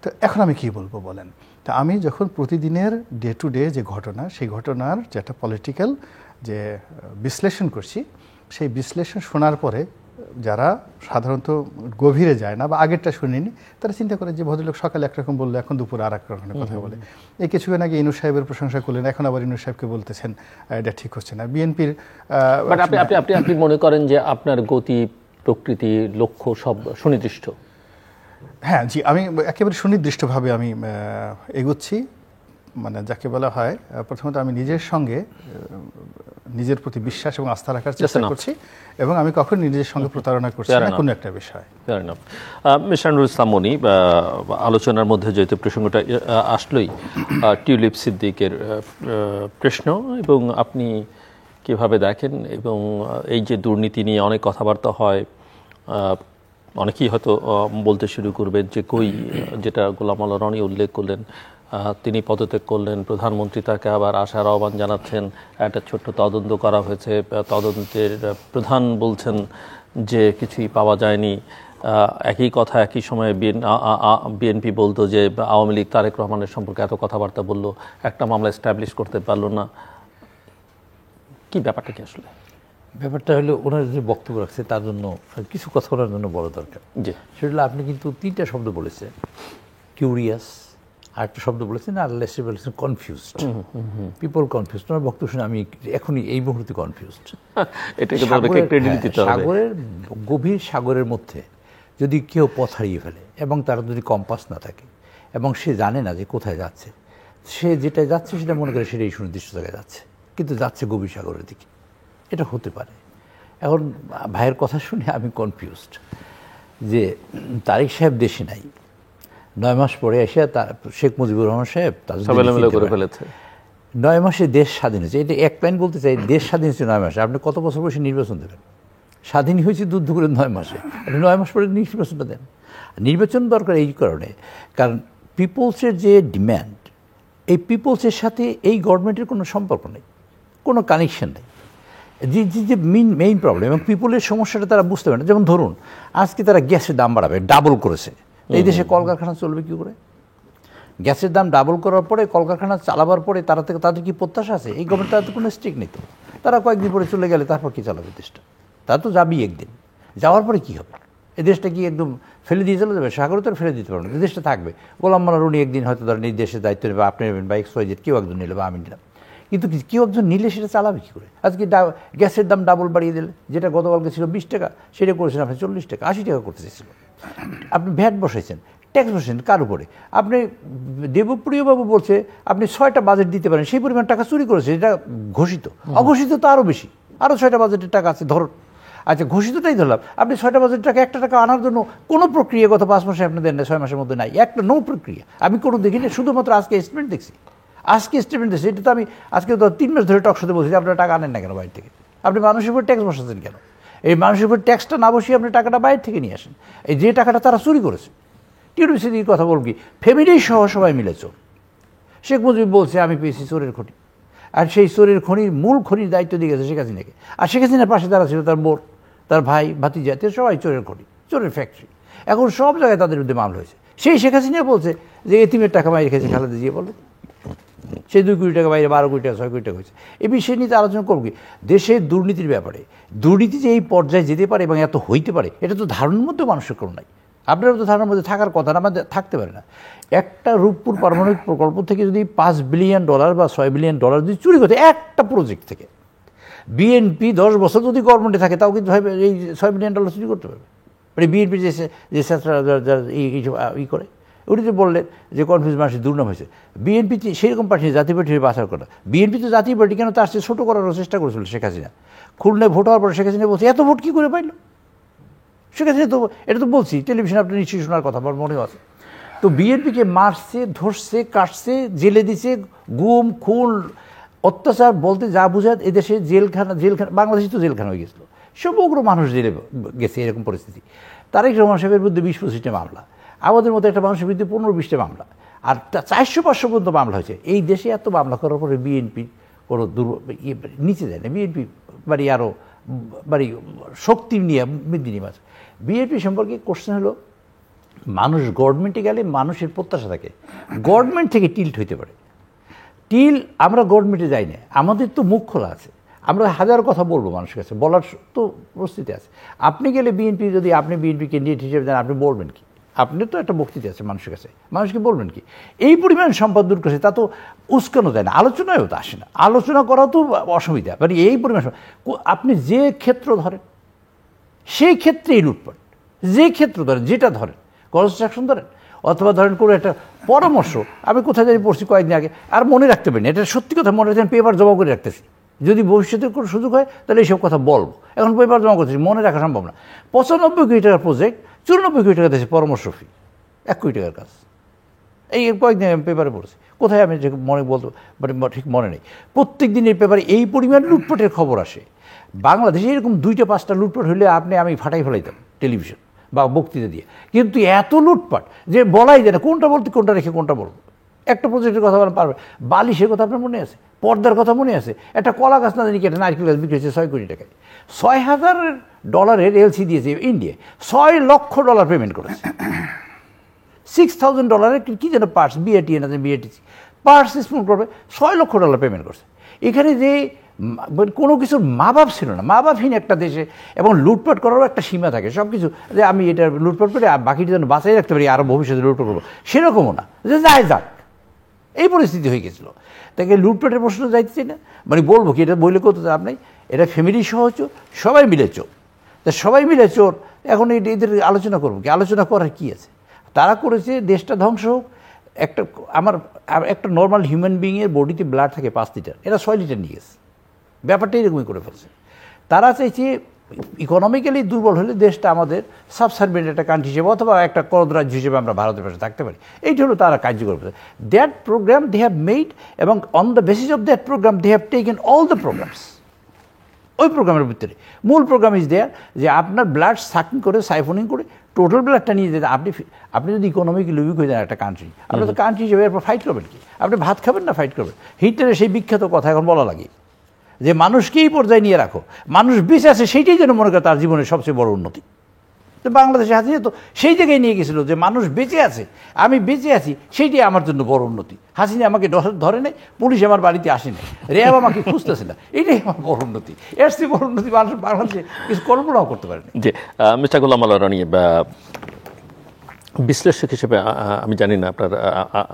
তো এখন আমি কি বলবো বলেন? তা আমি যখন প্রতিদিনের ডে টু ডে যে ঘটনা, সেই ঘটনার যে একটা পলিটিক্যাল যে বিশ্লেষণ করছি, সেই বিশ্লেষণ শোনার পরে যারা সাধারণত গভীরে যায় না বা আগেরটা শুনিনি, তারা চিন্তা করে যে ভদ্রলোক সকালে একরকম বললো, এখন দুপুরে আর এক রকমের কথা বলে। এই কিছুক্ষণ আগে ইনু সাহেবের প্রশংসা করলেন, এখন আবার ইনু সাহেবকে বলতেছেন এটা ঠিক হচ্ছে না। বিএনপির আপনি মনে করেন যে আপনার গতি, প্রকৃতি, লক্ষ্য সব সুনির্দিষ্ট? হ্যাঁ, জি, আমি একেবারে সুনির্দিষ্টভাবে আমি এগোচ্ছি। যাকে বলা হয়, প্রথমত আমি নিজের সঙ্গে নিজের প্রতি বিশ্বাস এবং আস্থা রাখার চেষ্টা করছি, এবং আমি কখনো নিজের সঙ্গে প্রতারণা করছি না কোনো একটা বিষয়। মিস্টার নুরুল ইসলাম মনি, আলোচনার মধ্যে যেহেতু প্রসঙ্গটা আসলোই, টিউলিপ সিদ্দিকের প্রশ্ন, এবং আপনি কিভাবে দেখেন, এবং এই যে দুর্নীতি নিয়ে অনেক কথাবার্তা হয়, অনেকেই হয়তো বলতে শুরু করবেন যে কই, যেটা গোলাম আল্লাহ রনি উল্লেখ করলেন, তিনি পদত্যাগ করলেন, প্রধানমন্ত্রী তাকে আবার আসার আহ্বান জানাচ্ছেন, একটা ছোট্ট তদন্ত করা হয়েছে, তদন্তের প্রধান বলছেন যে কিছুই পাওয়া যায়নি। একই কথা একই সময়ে বিএনপি বলতো যে আওয়ামী লীগ তারেক রহমানের সম্পর্কে এত কথাবার্তা বললো, একটা মামলা এস্টাবলিশ করতে পারলো না। কি ব্যাপারটা কি আসলে? ব্যাপারটা হলো ওনার যে বক্তব্য রাখছে তার জন্য কিছু কথা ওনার জন্য বড় দরকার। সেটা আপনি কিন্তু 3টা শব্দ বলেছেন, কিউরিয়াস, আর একটা শব্দ বলেছেন, আর লেসে বলেছেন কনফিউজড। People confused. ওনার বক্তব্য শুনে আমি এখনই এই মুহূর্তে কনফিউজড। সাগরের গভীর সাগরের মধ্যে যদি কেউ পথ হারিয়ে ফেলে এবং তার যদি কম্পাস না থাকে এবং সে জানে না যে কোথায় যাচ্ছে, সে যেটা যাচ্ছে সেটা মনে করে সেটাই সুনির্দিষ্ট জায়গায় যাচ্ছে, কিন্তু যাচ্ছে গভীর সাগরের দিকে, এটা হতে পারে। এখন ভাইয়ের কথা শুনে আমি কনফিউজড যে তারেক সাহেব দেশে নাই, 9 মাস পরে এসে শেখ মুজিবুর রহমান সাহেব করে ফেলেছে। 9 মাসে দেশ স্বাধীন হয়েছে। এটা এক লাইন বলতে চাই, দেশ স্বাধীন হয়েছে 9 মাসে। আপনি কত বছর বয়সে নির্বাচন দেবেন? স্বাধীন হয়েছে দুধ করে 9 মাসে, আপনি 9 মাস পরে নির্বাচনটা দেন। নির্বাচন দরকার এই কারণে, কারণ পিপলসের যে ডিম্যান্ড, এই পিপলসের সাথে এই গভর্নমেন্টের কোনো সম্পর্ক নেই, কোনো কানেকশন নেই। যে মেইন প্রবলেম, এবং পিপলের সমস্যাটা তারা বুঝতে পারে না। যেমন ধরুন, আজকে তারা গ্যাসের দাম বাড়াবে, ডাবল করেছে। এই দেশে কলকারখানা চলবে কী করে? গ্যাসের দাম ডাবল করার পরে, কলকারখানা চালাবার পরে তাদের কি প্রত্যাশা আছে? এই গভর্নমেন্ট তাদের কোনো স্ট্রিক নেই তো। তারা কয়েকদিন পরে চলে গেলে তারপর কি চালাবে দেশটা? তারা তো যাবেই একদিন। যাওয়ার পরে কী হবে? এই দেশটা কি একদম ফেলে দিয়ে চলে যাবে? সাগরে তো ফেলে দিতে পারবে না, দেশটা থাকবে। গোলাম মাওলা রনি একদিন হয়তো ধরেন এই দেশের দায়িত্ব নেবে, আপনি নেবেন, বা XYZ কেউ একজন নিলে, বা আমি নিলাম। কিন্তু কেউ একজন নিলে সেটা চালাবে কী করে? আজকে গ্যাসের দাম ডাবল বাড়িয়ে দিলে, যেটা গতকালকে ছিল 20 টাকা সেটা করেছেন আপনি 40 টাকা, 80 টাকা করতে চেয়েছিল। আপনি ভ্যাট বসাইছেন, ট্যাক্স বসাইছেন কার উপরে? আপনি দেবপ্রিয়বাবু বলছে আপনি 6টা বাজেট দিতে পারেন, সেই পরিমাণ টাকা চুরি করেছে, এটা ঘোষিত। অঘোষিত তো আরও বেশি, আরও 6টা বাজেটের টাকা আছে ধরুন। আচ্ছা, ঘোষিতটাই ধরলাম, আপনি 6টা বাজেটের টাকা 1টা টাকা আনার জন্য কোনো প্রক্রিয়া গত 5 মাসে আপনি দেন না, 6 মাসের মধ্যে নাই, একটা নো প্রক্রিয়া আমি কোনো দেখিনি। শুধুমাত্র আজকে স্টেটমেন্ট দেখছি, আজকে স্টেটমেন্ট দেখছি। এটা তো আমি আজকে তো 3 মাস ধরে টকশোতে বলছি আপনারা টাকা আনেন না কেন বাইরে থেকে? আপনি মানুষের উপর ট্যাক্স বসাচ্ছেন কেন? এই মানুষের উপর ট্যাক্সটা না বসিয়ে আপনি টাকাটা বাইরে থেকে নিয়ে আসেন। এই যে টাকাটা তারা চুরি করেছে, টিউনিসির কথা বলব কি, ফ্যামিলি সহ সবাই মিলে চোর। শেখ মুজিব বলছে আমি পেয়েছি চোরের খনি, আর সেই চোরের খনির মূল খনির দায়িত্ব দিয়ে গেছে শেখ হাসিনাকে। আর শেখ হাসিনার পাশে তারা ছিল তার বোর, তার ভাই, ভাতিজা, সবাই চোরের খনি, চোরের ফ্যাক্টরি। এখন সব জায়গায় তাদের বিরুদ্ধে মামলা হয়েছে। সেই শেখ হাসিনা বলছে যে এতিমের টাকা মাইরে খেয়েছে খালেদা জিয়া, বলো সেই 2 কোটি টাকা বাইরে 12 কোটি টাকা 6 কোটি টাকা হয়েছে। এই বিষয় নিয়ে আলোচনা করব কি, দেশের দুর্নীতির ব্যাপারে। দুর্নীতি যে এই পর্যায়ে যেতে পারে এবং এত হইতে পারে, এটা তো ধারণার মধ্যেও মানুষের কোনো নাই। আপনারা তো ধারণার মধ্যে থাকার কথা না, আমাদের থাকতে পারে না। একটা রূপপুর পারমাণবিক প্রকল্প থেকে যদি $5 বিলিয়ন বা $6 বিলিয়ন যদি চুরি করতে, একটা প্রজেক্ট থেকে, বিএনপি 10 বছর যদি গভর্নমেন্টে থাকে তাও কিন্তু এই $6 বিলিয়ন চুরি করতে পারবে। মানে বিএনপি যে ই করে, উনি তো বললেন যে কনফিউজ মানুষের দুর্নাম হয়েছে। বিএনপি সেরকম পার্টি, জাতীয় পার্টি বাছার করা। বিএনপি তো জাতীয় পার্টি কেন, তার চেয়ে ছোটো করার চেষ্টা করেছিল শেখ হাসিনা। খুলনায় ভোট হওয়ার পরে শেখ হাসিনা বলছে এত ভোট কী করে পাইল? শেখ হাসিনা তো এটা তো বলছি, টেলিভিশনে আপনি নিশ্চয়ই শোনার কথা, আমার মনেও আছে। তো বিএনপিকে মারছে, ধরছে, কাটছে, জেলে দিছে, গুম খুন অত্যাচার বলতে যা বুঝায় এদেশে জেলখানা, বাংলাদেশে তো জেলখানা হয়ে গেছিলো, সমগ্র মানুষ জেলে গেছে, এরকম পরিস্থিতি। তারেক রহমান সাহেবের বিরুদ্ধে 20-25টা মামলা, আমাদের মতো একটা মানুষের বিরুদ্ধে 15-20টা মামলা, আর 400-500 পর্যন্ত মামলা হয়েছে। এই দেশে এত মামলা করার পরে বিএনপি কোনো নিচে যায় না, বিএনপি আরও শক্তি নিয়ে বৃদ্ধি নিয়ে আছে। বিএনপি সম্পর্কে কোশ্চেন হলো, মানুষ গভর্নমেন্টে গেলে মানুষের প্রত্যাশা থাকে গভর্নমেন্ট থেকে টিল্ট হইতে পারে। আমরা গভর্নমেন্টে যাই না, আমাদের তো মুখ খোলা আছে, আমরা হাজার কথা বলবো মানুষের কাছে, বলার তো প্রস্তুতি আছে। আপনি গেলে বিএনপি, যদি আপনি বিএনপি ক্যান্ডিডেট হিসেবে যান, আপনি বলবেন কি? আপনার তো একটা বক্তৃতা আছে মানুষের কাছে, মানুষকে বলবেন কি? এই পরিমাণ সম্পদ দূর করেছে, তা তো উস্কানো যায় না, আলোচনায়ও তো আসে না, আলোচনা করাও তো অসুবিধা। মানে এই পরিমাণ আপনি যে ক্ষেত্র ধরেন সেই ক্ষেত্রেই লুটপাট, যে ক্ষেত্র ধরেন, যেটা ধরেন, কনস্ট্রাকশন ধরেন, অথবা ধরেন কোনো একটা পরামর্শ, আমি কোথায় জানি পড়ছি কয়েকদিন আগে, আর মনে রাখতে পারিনি, এটা সত্যি কথা মনে রাখতেন, পেপার জমা করে রাখতেছি, যদি ভবিষ্যতে কোনো সুযোগ হয় তাহলে এইসব কথা বলবো। এখন পেপার জমা করতেছি, মনে রাখা সম্ভব না। 95 কোটি টাকার প্রজেক্ট, 94 কোটি টাকা দিয়েছে পরামর্শ ফি, 1 কোটি টাকার কাজ। এই কয়েকদিন আমি পেপারে পড়েছি, কোথায় আমি মনে বলতো ঠিক মনে নেই। প্রত্যেক দিনের পেপারে এই পরিমাণ লুটপাটের খবর আসে। বাংলাদেশে এরকম 2টা-5টা লুটপাট হলে আমি ফাটাই ফেলাইতাম টেলিভিশন বা বক্তৃতা দিয়ে, কিন্তু এত লুটপাট যে বলাই যায় না কোনটা বলতে কোনটা রেখে কোনটা বলবো। একটা প্রজেক্টের কথা বলা পারবে, বালিশের কথা আপনার মনে আছে, পর্দার কথা মনে আছে, একটা কলা গাছ না জানি কি, একটা নারকেল গাছ বিক্রি হয়েছে 6 কোটি টাকায়, $6,000 এলসি দিয়েছে ইন্ডিয়া, $6 লক্ষ পেমেন্ট করেছে। $6,000 কি যেন পার্টস, বিআরটি না বিআরটিসি পার্টস স্মুল করবে, $6 লক্ষ পেমেন্ট করছে। এখানে যে কোনো কিছুর মা বাপ ছিল না, মা বাপহীন একটা দেশে, এবং লুটপাট করারও একটা সীমা থাকে। সব কিছু যে আমি এটা লুটপাট করে বাকিটা যেন বাঁচাই রাখতে পারি, আরও ভবিষ্যতে লুটপাট করবো, সেরকমও না, যে যায় যাক, এই পরিস্থিতি হয়ে গেছিলো। তাকে লুটপাটের প্রশ্ন যাইতেছি না, মানে বলবো কি, এটা বইলে করতে চাপ নাই, এটা ফ্যামিলি সহ চোর, সবাই মিলে চোর। তা সবাই মিলে চোর, এখন এদের আলোচনা করবো কি? আলোচনা করার কী আছে? তারা করেছে দেশটা ধ্বংস হোক। একটা নর্মাল হিউম্যান বিইংয়ের বডিতে ব্লাড থাকে 5 লিটার, এরা 6 লিটার নিয়ে গেছে। ব্যাপারটা এরকমই করে ফেলছে। তারা চাইছে ইকোনমিক্যালি দুর্বল হলে দেশটা আমাদের সাবসার্ভিয়েন্ট একটা কান্ট্রি হিসেবে অথবা একটা করদ রাজ্য হিসেবে আমরা ভারতের পাশে থাকতে পারি। এইটা হলো তারা কার্যকর করেছে। That program they have made, এবং on the basis of that program they have taken all the programs. ওই প্রোগ্রামের ভিতরে মূল প্রোগ্রাম ইজ দেয়ার যে আপনার ব্লাড সাকিং করে, সাইফোনিং করে টোটাল ব্লাডটা নিয়ে যেতে। আপনি যদি ইকোনমিক লুইক হয়ে যান একটা কান্ট্রি, আপনি তো কান্ট্রি হিসেবে এরপর ফাইট করবেন কি? আপনি ভাত খাবেন না ফাইট করবেন? হিটলারের সেই বিখ্যাত কথা এখন বলা লাগে যে মানুষকে এই পর্যায়ে নিয়ে রাখো, মানুষ বেঁচে আছে সেইটাই যেন মনে করে তার জীবনের সবচেয়ে বড় উন্নতি। তো বাংলাদেশে হাসিনা তো সেই জায়গায় নিয়ে গেছিল যে মানুষ বেঁচে আছে, আমি বেঁচে আছি, সেইটাই আমার জন্য বড় উন্নতি। হাসিনা আমাকে ধরে নেই, পুলিশ আমার বাড়িতে আসে নাই, র্যাব আমাকে খুঁজতেছে না, এইটাই আমার বড় উন্নতি। এর চেয়ে বড় উন্নতি মানুষ বাংলাদেশে কিছু কল্পনাও করতে পারেনি। যে মিস্টার গোলাম আল্লাহ রানী, বিশ্লেষক হিসেবে আমি জানি না আপনার,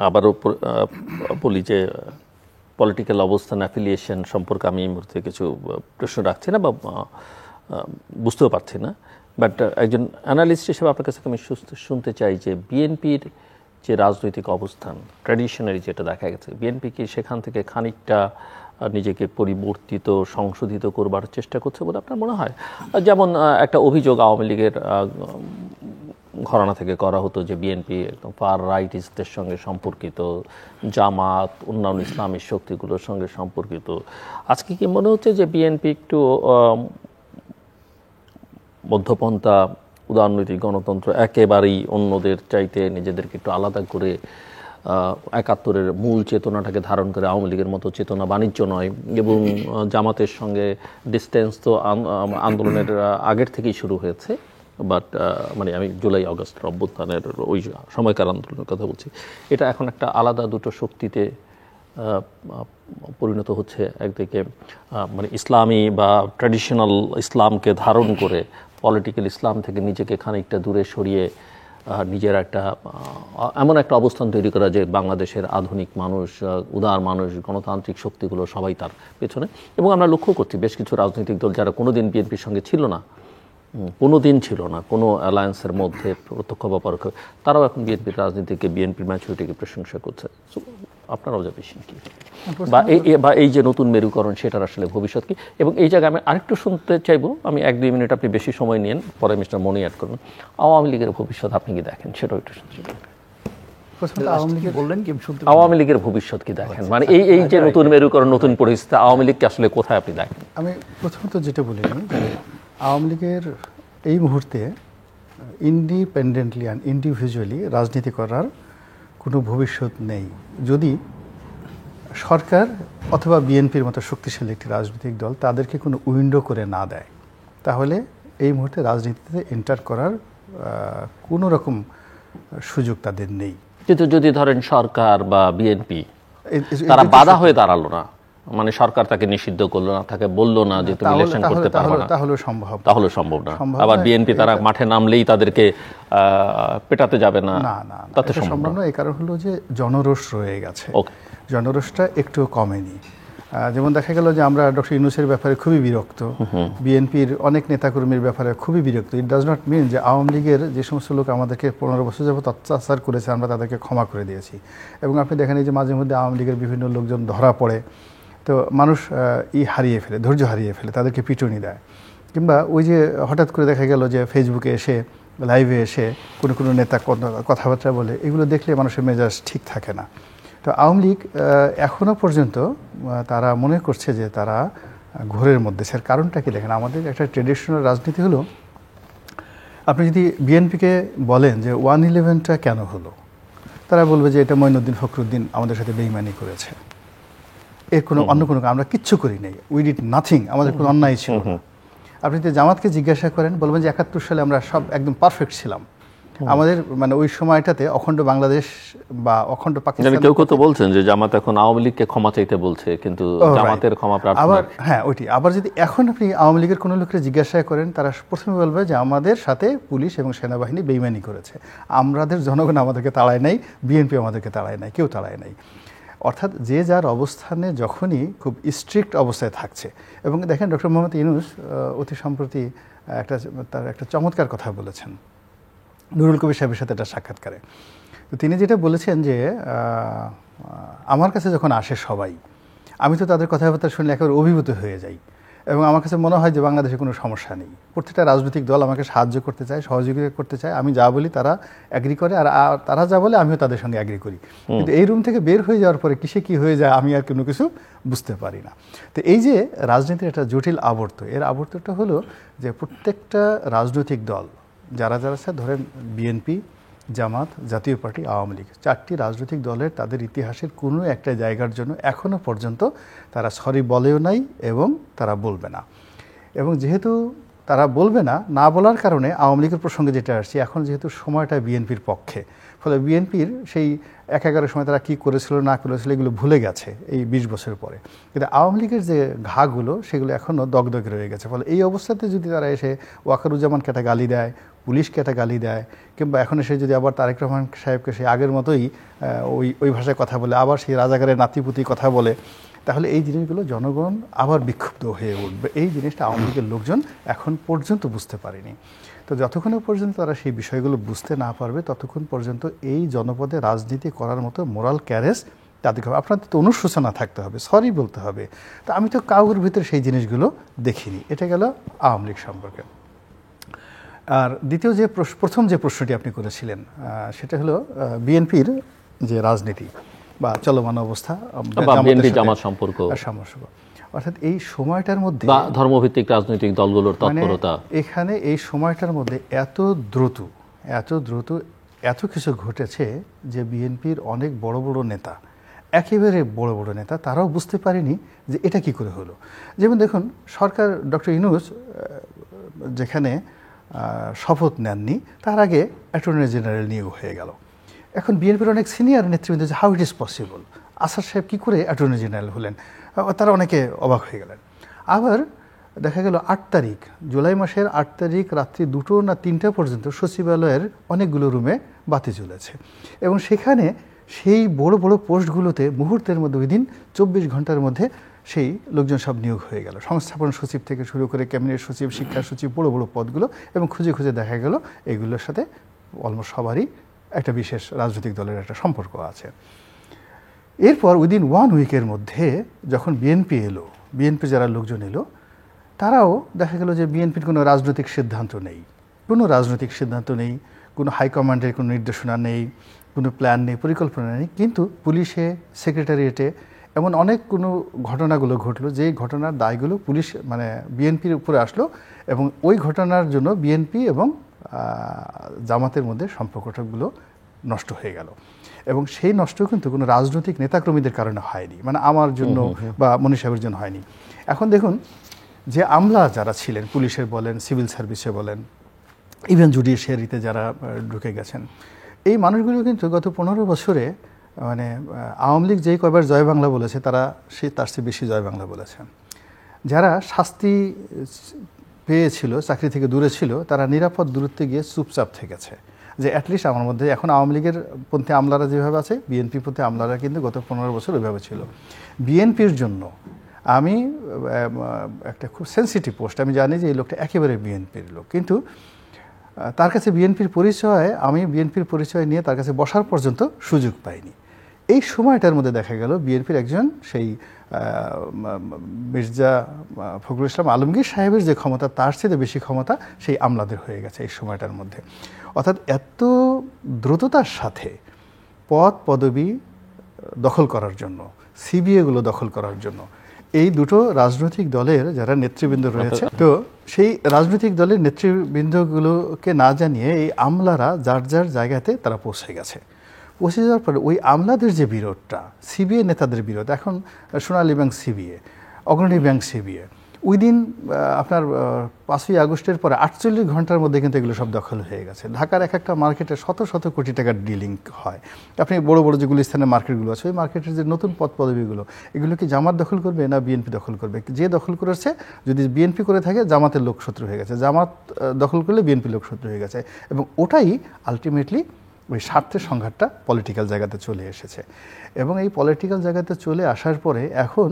আবারও বলি যে পলিটিক্যাল অবস্থান, অ্যাফিলিয়েশন সম্পর্কে আমি এই মুহূর্তে কিছু প্রশ্ন রাখছি না বা বুঝতেও পারছি না, বাট একজন অ্যানালিস্ট হিসেবে আপনার কাছে আমি শুনতে চাই যে বিএনপির যে রাজনৈতিক অবস্থান ট্র্যাডিশনালি যেটা দেখা গেছে, বিএনপি কি সেখান থেকে খানিকটা নিজেকে পরিবর্তিত সংশোধিত করবার চেষ্টা করছে বলে আপনার মনে হয়? যেমন একটা অভিযোগ আওয়ামী লীগের ঘরানা থেকে করা হতো যে বিএনপি একদম ফার রাইটিস্টদের সঙ্গে সম্পর্কিত, জামাত অন্যান্য ইসলামী শক্তিগুলোর সঙ্গে সম্পর্কিত। আজকে কি মনে হচ্ছে যে বিএনপি একটু মধ্যপন্থা, উদারনৈতিক গণতন্ত্র, একেবারেই অন্যদের চাইতে নিজেদেরকে একটু আলাদা করে ৭১-এর মূল চেতনাটাকে ধারণ করে, আওয়ামী লীগের মতো চেতনা বাণিজ্য নয়, এবং জামাতের সঙ্গে ডিস্টেন্স তো আন্দোলনের আগের থেকেই শুরু হয়েছে, বাট মানে আমি জুলাই আগস্টের অভ্যুত্থানের ওই সময়কার আন্দোলনের কথা বলছি, এটা এখন একটা আলাদা দুটো শক্তিতে পরিণত হচ্ছে। একদিকে মানে ইসলামী বা ট্র্যাডিশনাল ইসলামকে ধারণ করে পলিটিক্যাল ইসলাম থেকে নিজেকে খানিকটা দূরে সরিয়ে নিজের একটা এমন একটা অবস্থান তৈরি করা যে বাংলাদেশের আধুনিক মানুষ, উদার মানুষ, গণতান্ত্রিক শক্তিগুলো সবাই তার পেছনে। এবং আমরা লক্ষ্য করছি বেশ কিছু রাজনৈতিক দল যারা কোনোদিন বিএনপির সঙ্গে ছিল না, কোনো অ্যালায়েন্সের মধ্যে প্রত্যক্ষ বা পরোক্ষ, তারাও এখন বিএনপির রাজনীতিকে, বিএনপির ম্যাচুরিটিকে প্রশংসা করছে। আপনার অবজারভেশন কি, বা এই যে নতুন মেরুকরণ সেটার আসলে ভবিষ্যৎ কি? এবং এই জায়গায় আমি আরেকটু শুনতে চাইবো, আমি ১-২ মিনিট আপনি বেশি সময় নিন, পরে মিস্টার মনি অ্যাড করবেন, আওয়ামী লীগের ভবিষ্যৎ আপনি কি দেখেন সেটাও একটু শুনতে চাই। আওয়ামী লীগের ভবিষ্যৎ কি দেখেন, মানে এই যে নতুন মেরুকরণ, নতুন পরিস্থিতি, আওয়ামী লীগকে আসলে কোথায় আপনি দেখেন? আমি প্রথমত যেটা বলি, আওয়ামী লীগের এই মুহূর্তে ইন্ডিপেন্ডেন্টলি অ্যান্ড ইন্ডিভিজুয়ালি রাজনীতি করার কোনো ভবিষ্যৎ নেই। যদি সরকার অথবা বিএনপির মতো শক্তিশালী একটি রাজনৈতিক দল তাদেরকে কোনো উইন্ডো করে না দেয়, তাহলে এই মুহূর্তে রাজনীতিতে এন্টার করার কোনো রকম সুযোগ তাদের নেই। কিন্তু যদি ধরেন সরকার বা বিএনপি তারা বাধা হয়ে দাঁড়ালো না, মানে সরকার তাকে নিষিদ্ধ করলো না, তাকে বললো না যে তুমি ইলেকশন করতে পারবে না, তাহলে সম্ভব না। আবার বিএনপি তারা মাঠে নামলেই তাদেরকে পেটাতে যাবে না, তাতে সম্ভব না। এই কারণ হলো যে জনরোষ রয়ে গেছে, জনরোষটা একটু কমেনি। যেমন দেখা গেল যে আমরা ডক্টর ইউনূসের ব্যাপারে খুবই বিরক্ত, বিএনপির অনেক নেতাকর্মীর ব্যাপারে খুবই বিরক্ত। ইট ডাজ নট মিন যে আওয়ামী লীগের যে সমস্ত লোক আমাদেরকে ১৫ বছর যাবত অত্যাচার করেছে আমরা তাদেরকে ক্ষমা করে দিয়েছি। এবং আপনি দেখেন এই যে মাঝে মধ্যে আওয়ামী লীগের বিভিন্ন লোকজন ধরা পড়ে, তো মানুষ হারিয়ে ফেলে, ধৈর্য হারিয়ে ফেলে, তাদেরকে পিটুনি দেয়। কিংবা ওই যে হঠাৎ করে দেখা গেল যে ফেসবুকে এসে, লাইভে এসে কোনো নেতা কথাবার্তা বলে, এগুলো দেখলে মানুষের মেজাজ ঠিক থাকে না। তো আওয়ামী লীগ এখনও পর্যন্ত তারা মনে করছে যে তারা ঘোরের মধ্যে। স্যার কারণটা কি দেখেন, আমাদের একটা ট্রেডিশনাল রাজনীতি হলো, আপনি যদি বিএনপিকে বলেন যে 1/11টা কেন হলো, তারা বলবে যে এটা মঈনুদ্দিন ফখরুদ্দিন আমাদের সাথে বেইমানি করেছে, এর কোনো অন্য কোনো আমরা কিচ্ছু করি নাই, উই ডিড নাথিং, আমাদের কোনো অন্যায় ছিল না। আপনি যদি জামাতকে জিজ্ঞাসা করেন, বলবেন যে ৭১ সালে আমরা সব একদম পারফেক্ট ছিলাম, আমাদের মানে ওই সময়টাতে অখণ্ড বাংলাদেশ বা অখণ্ড পাকিস্তান। কেউ তো বলছেন যে জামাত এখন আওয়ামী লীগকে ক্ষমা চাইতে বলছে, কিন্তু জামাতের ক্ষমা প্রার্থনা। আবার হ্যাঁ, ওইটি আবার যদি এখন আপনি আওয়ামী লীগের কোনো লোককে জিজ্ঞাসা করেন, তারা প্রথমে বলবে যে আমাদের সাথে পুলিশ এবং সেনাবাহিনী বেইমানি করেছে, আমাদের জনগণ আমাদেরকে তাড়ায় নাই, বিএনপি আমাদেরকে তাড়ায় নাই, কেউ তাড়ায় নাই। অর্থাৎ যে যার অবস্থানে যখনই খুব স্ট্রিক্ট অবস্থায় থাকছে। এবং দেখেন ডক্টর মোহাম্মদ ইউনূস অতি সম্প্রতি তার একটা চমৎকার কথা বলেছেন নুরুল কবির সাহেবের সাথে একটা সাক্ষাৎকারে। তো তিনি যেটা বলেছেন যে আমার কাছে যখন আসে সবাই, আমি তো তাদের কথাবার্তা শুনলে একেবারে অভিভূত হয়ে যাই, এবং আমার কাছে মনে হয় যে বাংলাদেশে কোনো সমস্যা নেই, প্রত্যেকটা রাজনৈতিক দল আমাকে সাহায্য করতে চায়, সহযোগিতা করতে চায়, আমি যা বলি তারা অ্যাগ্রি করে, আর তারা যা বলে আমিও তাদের সঙ্গে অ্যাগ্রি করি। কিন্তু এই রুম থেকে বের হয়ে যাওয়ার পরে কিসে কী হয়ে যায় আমি আর কোনো কিছু বুঝতে পারি না। তো এই যে রাজনীতির একটা জটিল আবর্ত, এর আবর্তটা হলো যে প্রত্যেকটা রাজনৈতিক দল যারা আছে, ধরেন বিএনপি, জামাত, জাতীয় পার্টি, আওয়ামী লীগ, 4টি রাজনৈতিক দলের তাদের ইতিহাসের কোনো একটা জায়গার জন্য এখনও পর্যন্ত তারা সরি বলেও নাই এবং তারা বলবে না। এবং যেহেতু তারা বলবে না, না বলার কারণে আওয়ামী লীগের প্রসঙ্গে যেটা আসছে, এখন যেহেতু সময়টা বিএনপির পক্ষে, ফলে বিএনপির সেই 11 সময় তারা কী করেছিল না করেছিল এগুলো ভুলে গেছে এই 20 বছর পরে। কিন্তু আওয়ামী লীগের যে ঘাগুলো সেগুলো এখনও দগদগে রয়ে গেছে। ফলে এই অবস্থাতে যদি তারা এসে ওয়াকারুজ্জামানকে একটা গালি দেয়, পুলিশকে একটা গালি দেয়, কিংবা এখন সে যদি আবার তারেক রহমান সাহেবকে সে আগের মতোই ওই ভাষায় কথা বলে, আবার সেই রাজাকারের নাতিপুতি কথা বলে, তাহলে এই জিনিসগুলো জনগণ আবার বিক্ষুব্ধ হয়ে উঠবে। এই জিনিসটা আওয়ামী লীগের লোকজন এখন পর্যন্ত বুঝতে পারেনি। তো যতক্ষণ পর্যন্ত তারা সেই বিষয়গুলো বুঝতে না পারবে, ততক্ষণ পর্যন্ত এই জনপদে রাজনীতি করার মতো মোরাল ক্যারেজ তাদেরকে আপনাদের তো অনুশোচনা থাকতে হবে, সরি বলতে হবে। তো আমি তো কাউর ভিতরে সেই জিনিসগুলো দেখিনি। এটা গেল আওয়ামী লীগ সম্পর্কে। আর দ্বিতীয় যে প্রথম যে প্রশ্নটি আপনি করেছিলেন, সেটা হলো বিএনপির যে রাজনীতি বা চলমান অবস্থা, জামাত সম্পর্ক, অর্থাৎ এই সময়টার মধ্যে ধর্মভিত্তিক রাজনৈতিক দলগুলোর তৎপরতা, এখানে এই সময়টার মধ্যে এত দ্রুত এত কিছু ঘটেছে যে বিএনপির অনেক বড় বড় নেতা, একেবারে বড় বড় নেতা, তারাও বুঝতে পারেনি যে এটা কি করে হলো। যেমন দেখুন, সরকার ডক্টর ইউনূস যেখানে শপথ নেননি, তার আগে অ্যাটর্নি জেনারেল নিয়োগ হয়ে গেল। এখন বিএনপির অনেক সিনিয়র নেতৃবৃন্দ যে how it is possible, Asad সাহেব কী করে অ্যাটর্নি জেনারেল হলেন, তারা অনেকে অবাক হয়ে গেলেন। আবার দেখা গেল 8 তারিখ, জুলাই মাসের 8 তারিখ রাত্রি 2টো না 3টা পর্যন্ত সচিবালয়ের অনেকগুলো রুমে বাতি জ্বলেছে, এবং সেখানে সেই বড় বড় পোস্টগুলোতে মুহূর্তের মধ্যে, ওই দিন 24 ঘন্টার মধ্যে সেই লোকজন সব নিয়োগ হয়ে গেল, সংস্থাপন সচিব থেকে শুরু করে ক্যাবিনেট সচিব, শিক্ষা সচিব, বড় বড় পদগুলো। এবং খুঁজে খুঁজে দেখা গেল এইগুলোর সাথে অলমোস্ট সবারই একটা বিশেষ রাজনৈতিক দলের একটা সম্পর্ক আছে। এরপর উইদিন 1 উইকের মধ্যে যখন বিএনপি এলো, বিএনপি যারা লোকজন এলো, তারাও দেখা গেল যে বিএনপির কোনো রাজনৈতিক সিদ্ধান্ত নেই, কোনো হাইকমান্ডের কোনো নির্দেশনা নেই, কোনো প্ল্যান নেই, পরিকল্পনা নেই। কিন্তু পুলিশে, সেক্রেটারিয়েটে এমন অনেক কোনো ঘটনাগুলো ঘটলো, যেই ঘটনার দায়গুলো পুলিশ মানে বিএনপির উপরে আসলো, এবং ওই ঘটনার জন্য বিএনপি এবং জামাতের মধ্যে সম্পর্কটাগুলো নষ্ট হয়ে গেল। এবং সেই নষ্ট কিন্তু কোনো রাজনৈতিক নেতাকর্মীদের কারণে হয়নি, মানে আমার জন্য বা মনীষ সাহেবের জন্য হয়নি। এখন দেখুন, যে আমলা যারা ছিলেন, পুলিশের বলেন, সিভিল সার্ভিসে বলেন, ইভেন জুডিশিয়ারিতে যারা ঢুকে গেছেন, এই মানুষগুলো কিন্তু গত 15 বছরে মানে আওয়ামী লীগ যেই কয়বার জয় বাংলা বলেছে, তার চেয়ে বেশি জয় বাংলা বলেছেন। যারা শাস্তি পেয়েছিল, চাকরি থেকে দূরে ছিল, তারা নিরাপদ দূরত্বে গিয়ে চুপচাপ থেকেছে, যে অ্যাটলিস্ট আমার মধ্যে এখন আওয়ামী লীগের পন্থী আমলারা যেভাবে আছে, বিএনপি পন্থী আমলারা কিন্তু গত 15 বছর ওইভাবে ছিল। বিএনপির জন্য আমি একটা খুব সেন্সিটিভ পোস্ট, আমি জানি যে এই লোকটা একেবারে বিএনপির লোক, কিন্তু তার কাছে বিএনপির পরিচয় নিয়ে তার কাছে বসার পর্যন্ত সুযোগ পাইনি। এই সময়টার মধ্যে দেখা গেল বিএনপির একজন সেই মির্জা ফখরুল ইসলাম আলমগীর সাহেবের যে ক্ষমতা, তার চেয়ে বেশি ক্ষমতা সেই আমলাদের হয়ে গেছে এই সময়টার মধ্যে। অর্থাৎ এত দ্রুততার সাথে পদ পদবি দখল করার জন্য, সিবিএগুলো দখল করার জন্য এই দুটো রাজনৈতিক দলের যারা নেতৃবৃন্দ রয়েছে, তো সেই রাজনৈতিক দলের নেতৃবৃন্দগুলোকে না জানিয়ে এই আমলারা যার যার জায়গাতে তারা পৌঁছে যাওয়ার পরে ওই আমলাদের যে বিরোধটা, সিবিএ নেতাদের বিরোধ, এখন সোনালী ব্যাংক সিবিএ, অগ্রণী ব্যাংক সিবিএ, ওই দিন আপনার 5ই আগস্টের পরে 48 ঘন্টার মধ্যে কিন্তু এগুলো সব দখল হয়ে গেছে। ঢাকার এক একটা মার্কেটে শত শত কোটি টাকার ডিলিং হয়। আপনি বড় বড় যে গুলিস্তানের মার্কেটগুলো আছে, ওই মার্কেটের যে নতুন পদ পদবিগুলো, এগুলো কি জামাত দখল করবে না বিএনপি দখল করবে? যে দখল করেছে, যদি বিএনপি করে থাকে, জামাতের লোকশত্রু হয়ে গেছে, জামাত দখল করলে বিএনপি লোকশত্রু হয়ে গেছে, এবং ওটাই আলটিমেটলি ওই স্বার্থের সংঘাতটা পলিটিক্যাল জায়গাতে চলে এসেছে। এবং এই পলিটিক্যাল জায়গাতে চলে আসার পরে এখন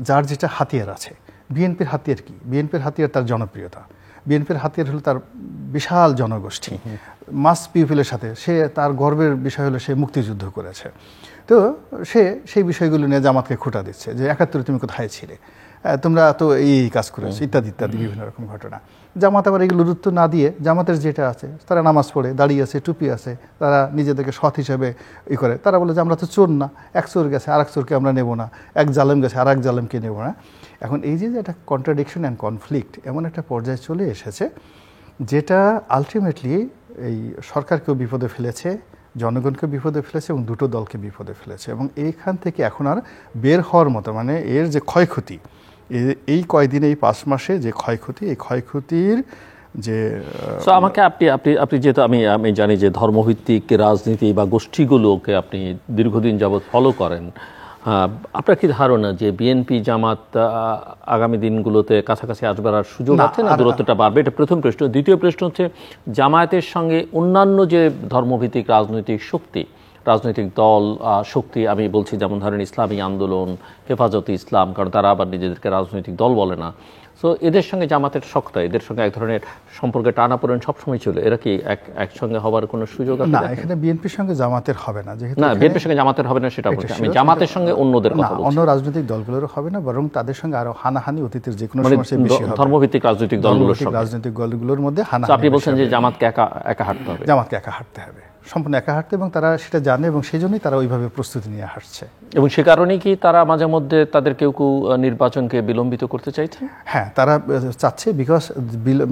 যার যেটা হাতিয়ার আছে, বিএনপির হাতিয়ার কি? বিএনপির হাতিয়ার তার জনপ্রিয়তা, বিএনপির হাতিয়ার হলো তার বিশাল জনগোষ্ঠী, মাস পিপলের সাথে সে তার গর্বের বিষয় হলো সে মুক্তিযুদ্ধ করেছে। তো সে সেই বিষয়গুলো নিয়ে জামাতকে খোঁটা দিচ্ছে যে 71-এ তুমি কোথায় ছিলে, তোমরা তো এই কাজ করেছো, ইত্যাদি ইত্যাদি বিভিন্ন রকম ঘটনা। জামাত আবার এগুলো গুরুত্ব না দিয়ে, জামাতের যেটা আছে, তারা নামাজ পড়ে, দাঁড়িয়ে আছে, টুপি আছে, তারা নিজেদেরকে সৎ হিসেবে করে, তারা বলে যে আমরা তো চোর না, এক চোর গেছে আর এক চোরকে আমরা নেব না, এক জালেম গেছে আর এক জালেমকে নেব না। এখন এই যে একটা কন্ট্রাডিকশন অ্যান্ড কনফ্লিক্ট এমন একটা পর্যায়ে চলে এসেছে, যেটা আলটিমেটলি এই সরকারকেও বিপদে ফেলেছে, জনগণকে বিপদে ফেলেছে, এবং দুটো দলকে বিপদে ফেলেছে। এবং এইখান থেকে এখন আর বের হওয়ার মতো, মানে এর যে ক্ষয়ক্ষতি, এই কয়দিনে, এই 5 মাসে যে ক্ষয়ক্ষতি, এই ক্ষয়ক্ষতির যে আমাকে আপনি যেহেতু আমি জানি যে ধর্মভিত্তিক রাজনীতি বা গোষ্ঠীগুলোকে আপনি দীর্ঘদিন যাবৎ ফলো করেন, আপনার কি ধারণা যে বিএনপি জামাত আগামী দিনগুলোতে কাছাকাছি আসবার আর সুযোগ আছে না দূরত্বটা বাড়বে? এটা প্রথম প্রশ্ন। দ্বিতীয় প্রশ্ন হচ্ছে জামায়াতের সঙ্গে অন্যান্য যে ধর্মভিত্তিক রাজনৈতিক শক্তি, রাজনৈতিক দল শক্তি, আমি বলছি যেমন ধরেন ইসলামী আন্দোলন, হেফাজতে ইসলাম, কারণ তারা আবার নিজেদেরকে রাজনৈতিক দল বলে না, সো এদের সঙ্গে জামাতের শক্ত, এদের সঙ্গে এক ধরনের সম্পর্কে টানাপোড়েন সবসময় ছিল, এরা কি একসঙ্গে হবার কোনো সুযোগ আছে? না, এখানে বিএনপির সঙ্গে জামাতের হবে না, যেহেতু না বিএনপির সঙ্গে জামাতের হবে না সেটা বলছি আমি, জামাতের সঙ্গে অন্যদের কথা বলছি। অন্য রাজনৈতিক দলগুলোর হবে না, বরং তাদের সঙ্গে আরো হানাহানি অতীতের যে কোনো সমস্যা বেশি হবে ধর্মভিত্তিক রাজনৈতিক দলগুলোর মধ্যে হানাহানি। আপনি বলছেন যে জামাতকে একা হাঁটতে হবে? জামাতকে একা হাঁটতে হবে, সম্পূর্ণ একা হাঁটতে, এবং তারা সেটা জানে এবং সেই জন্যই তারা ওইভাবে প্রস্তুতি নিয়ে হাঁটছে। এবং সে কারণেই কি তারা মাঝে মধ্যে তাদের কেউ নির্বাচনকে বিলম্বিত করতে চাইছে? হ্যাঁ, তারা চাচ্ছে, বিকজ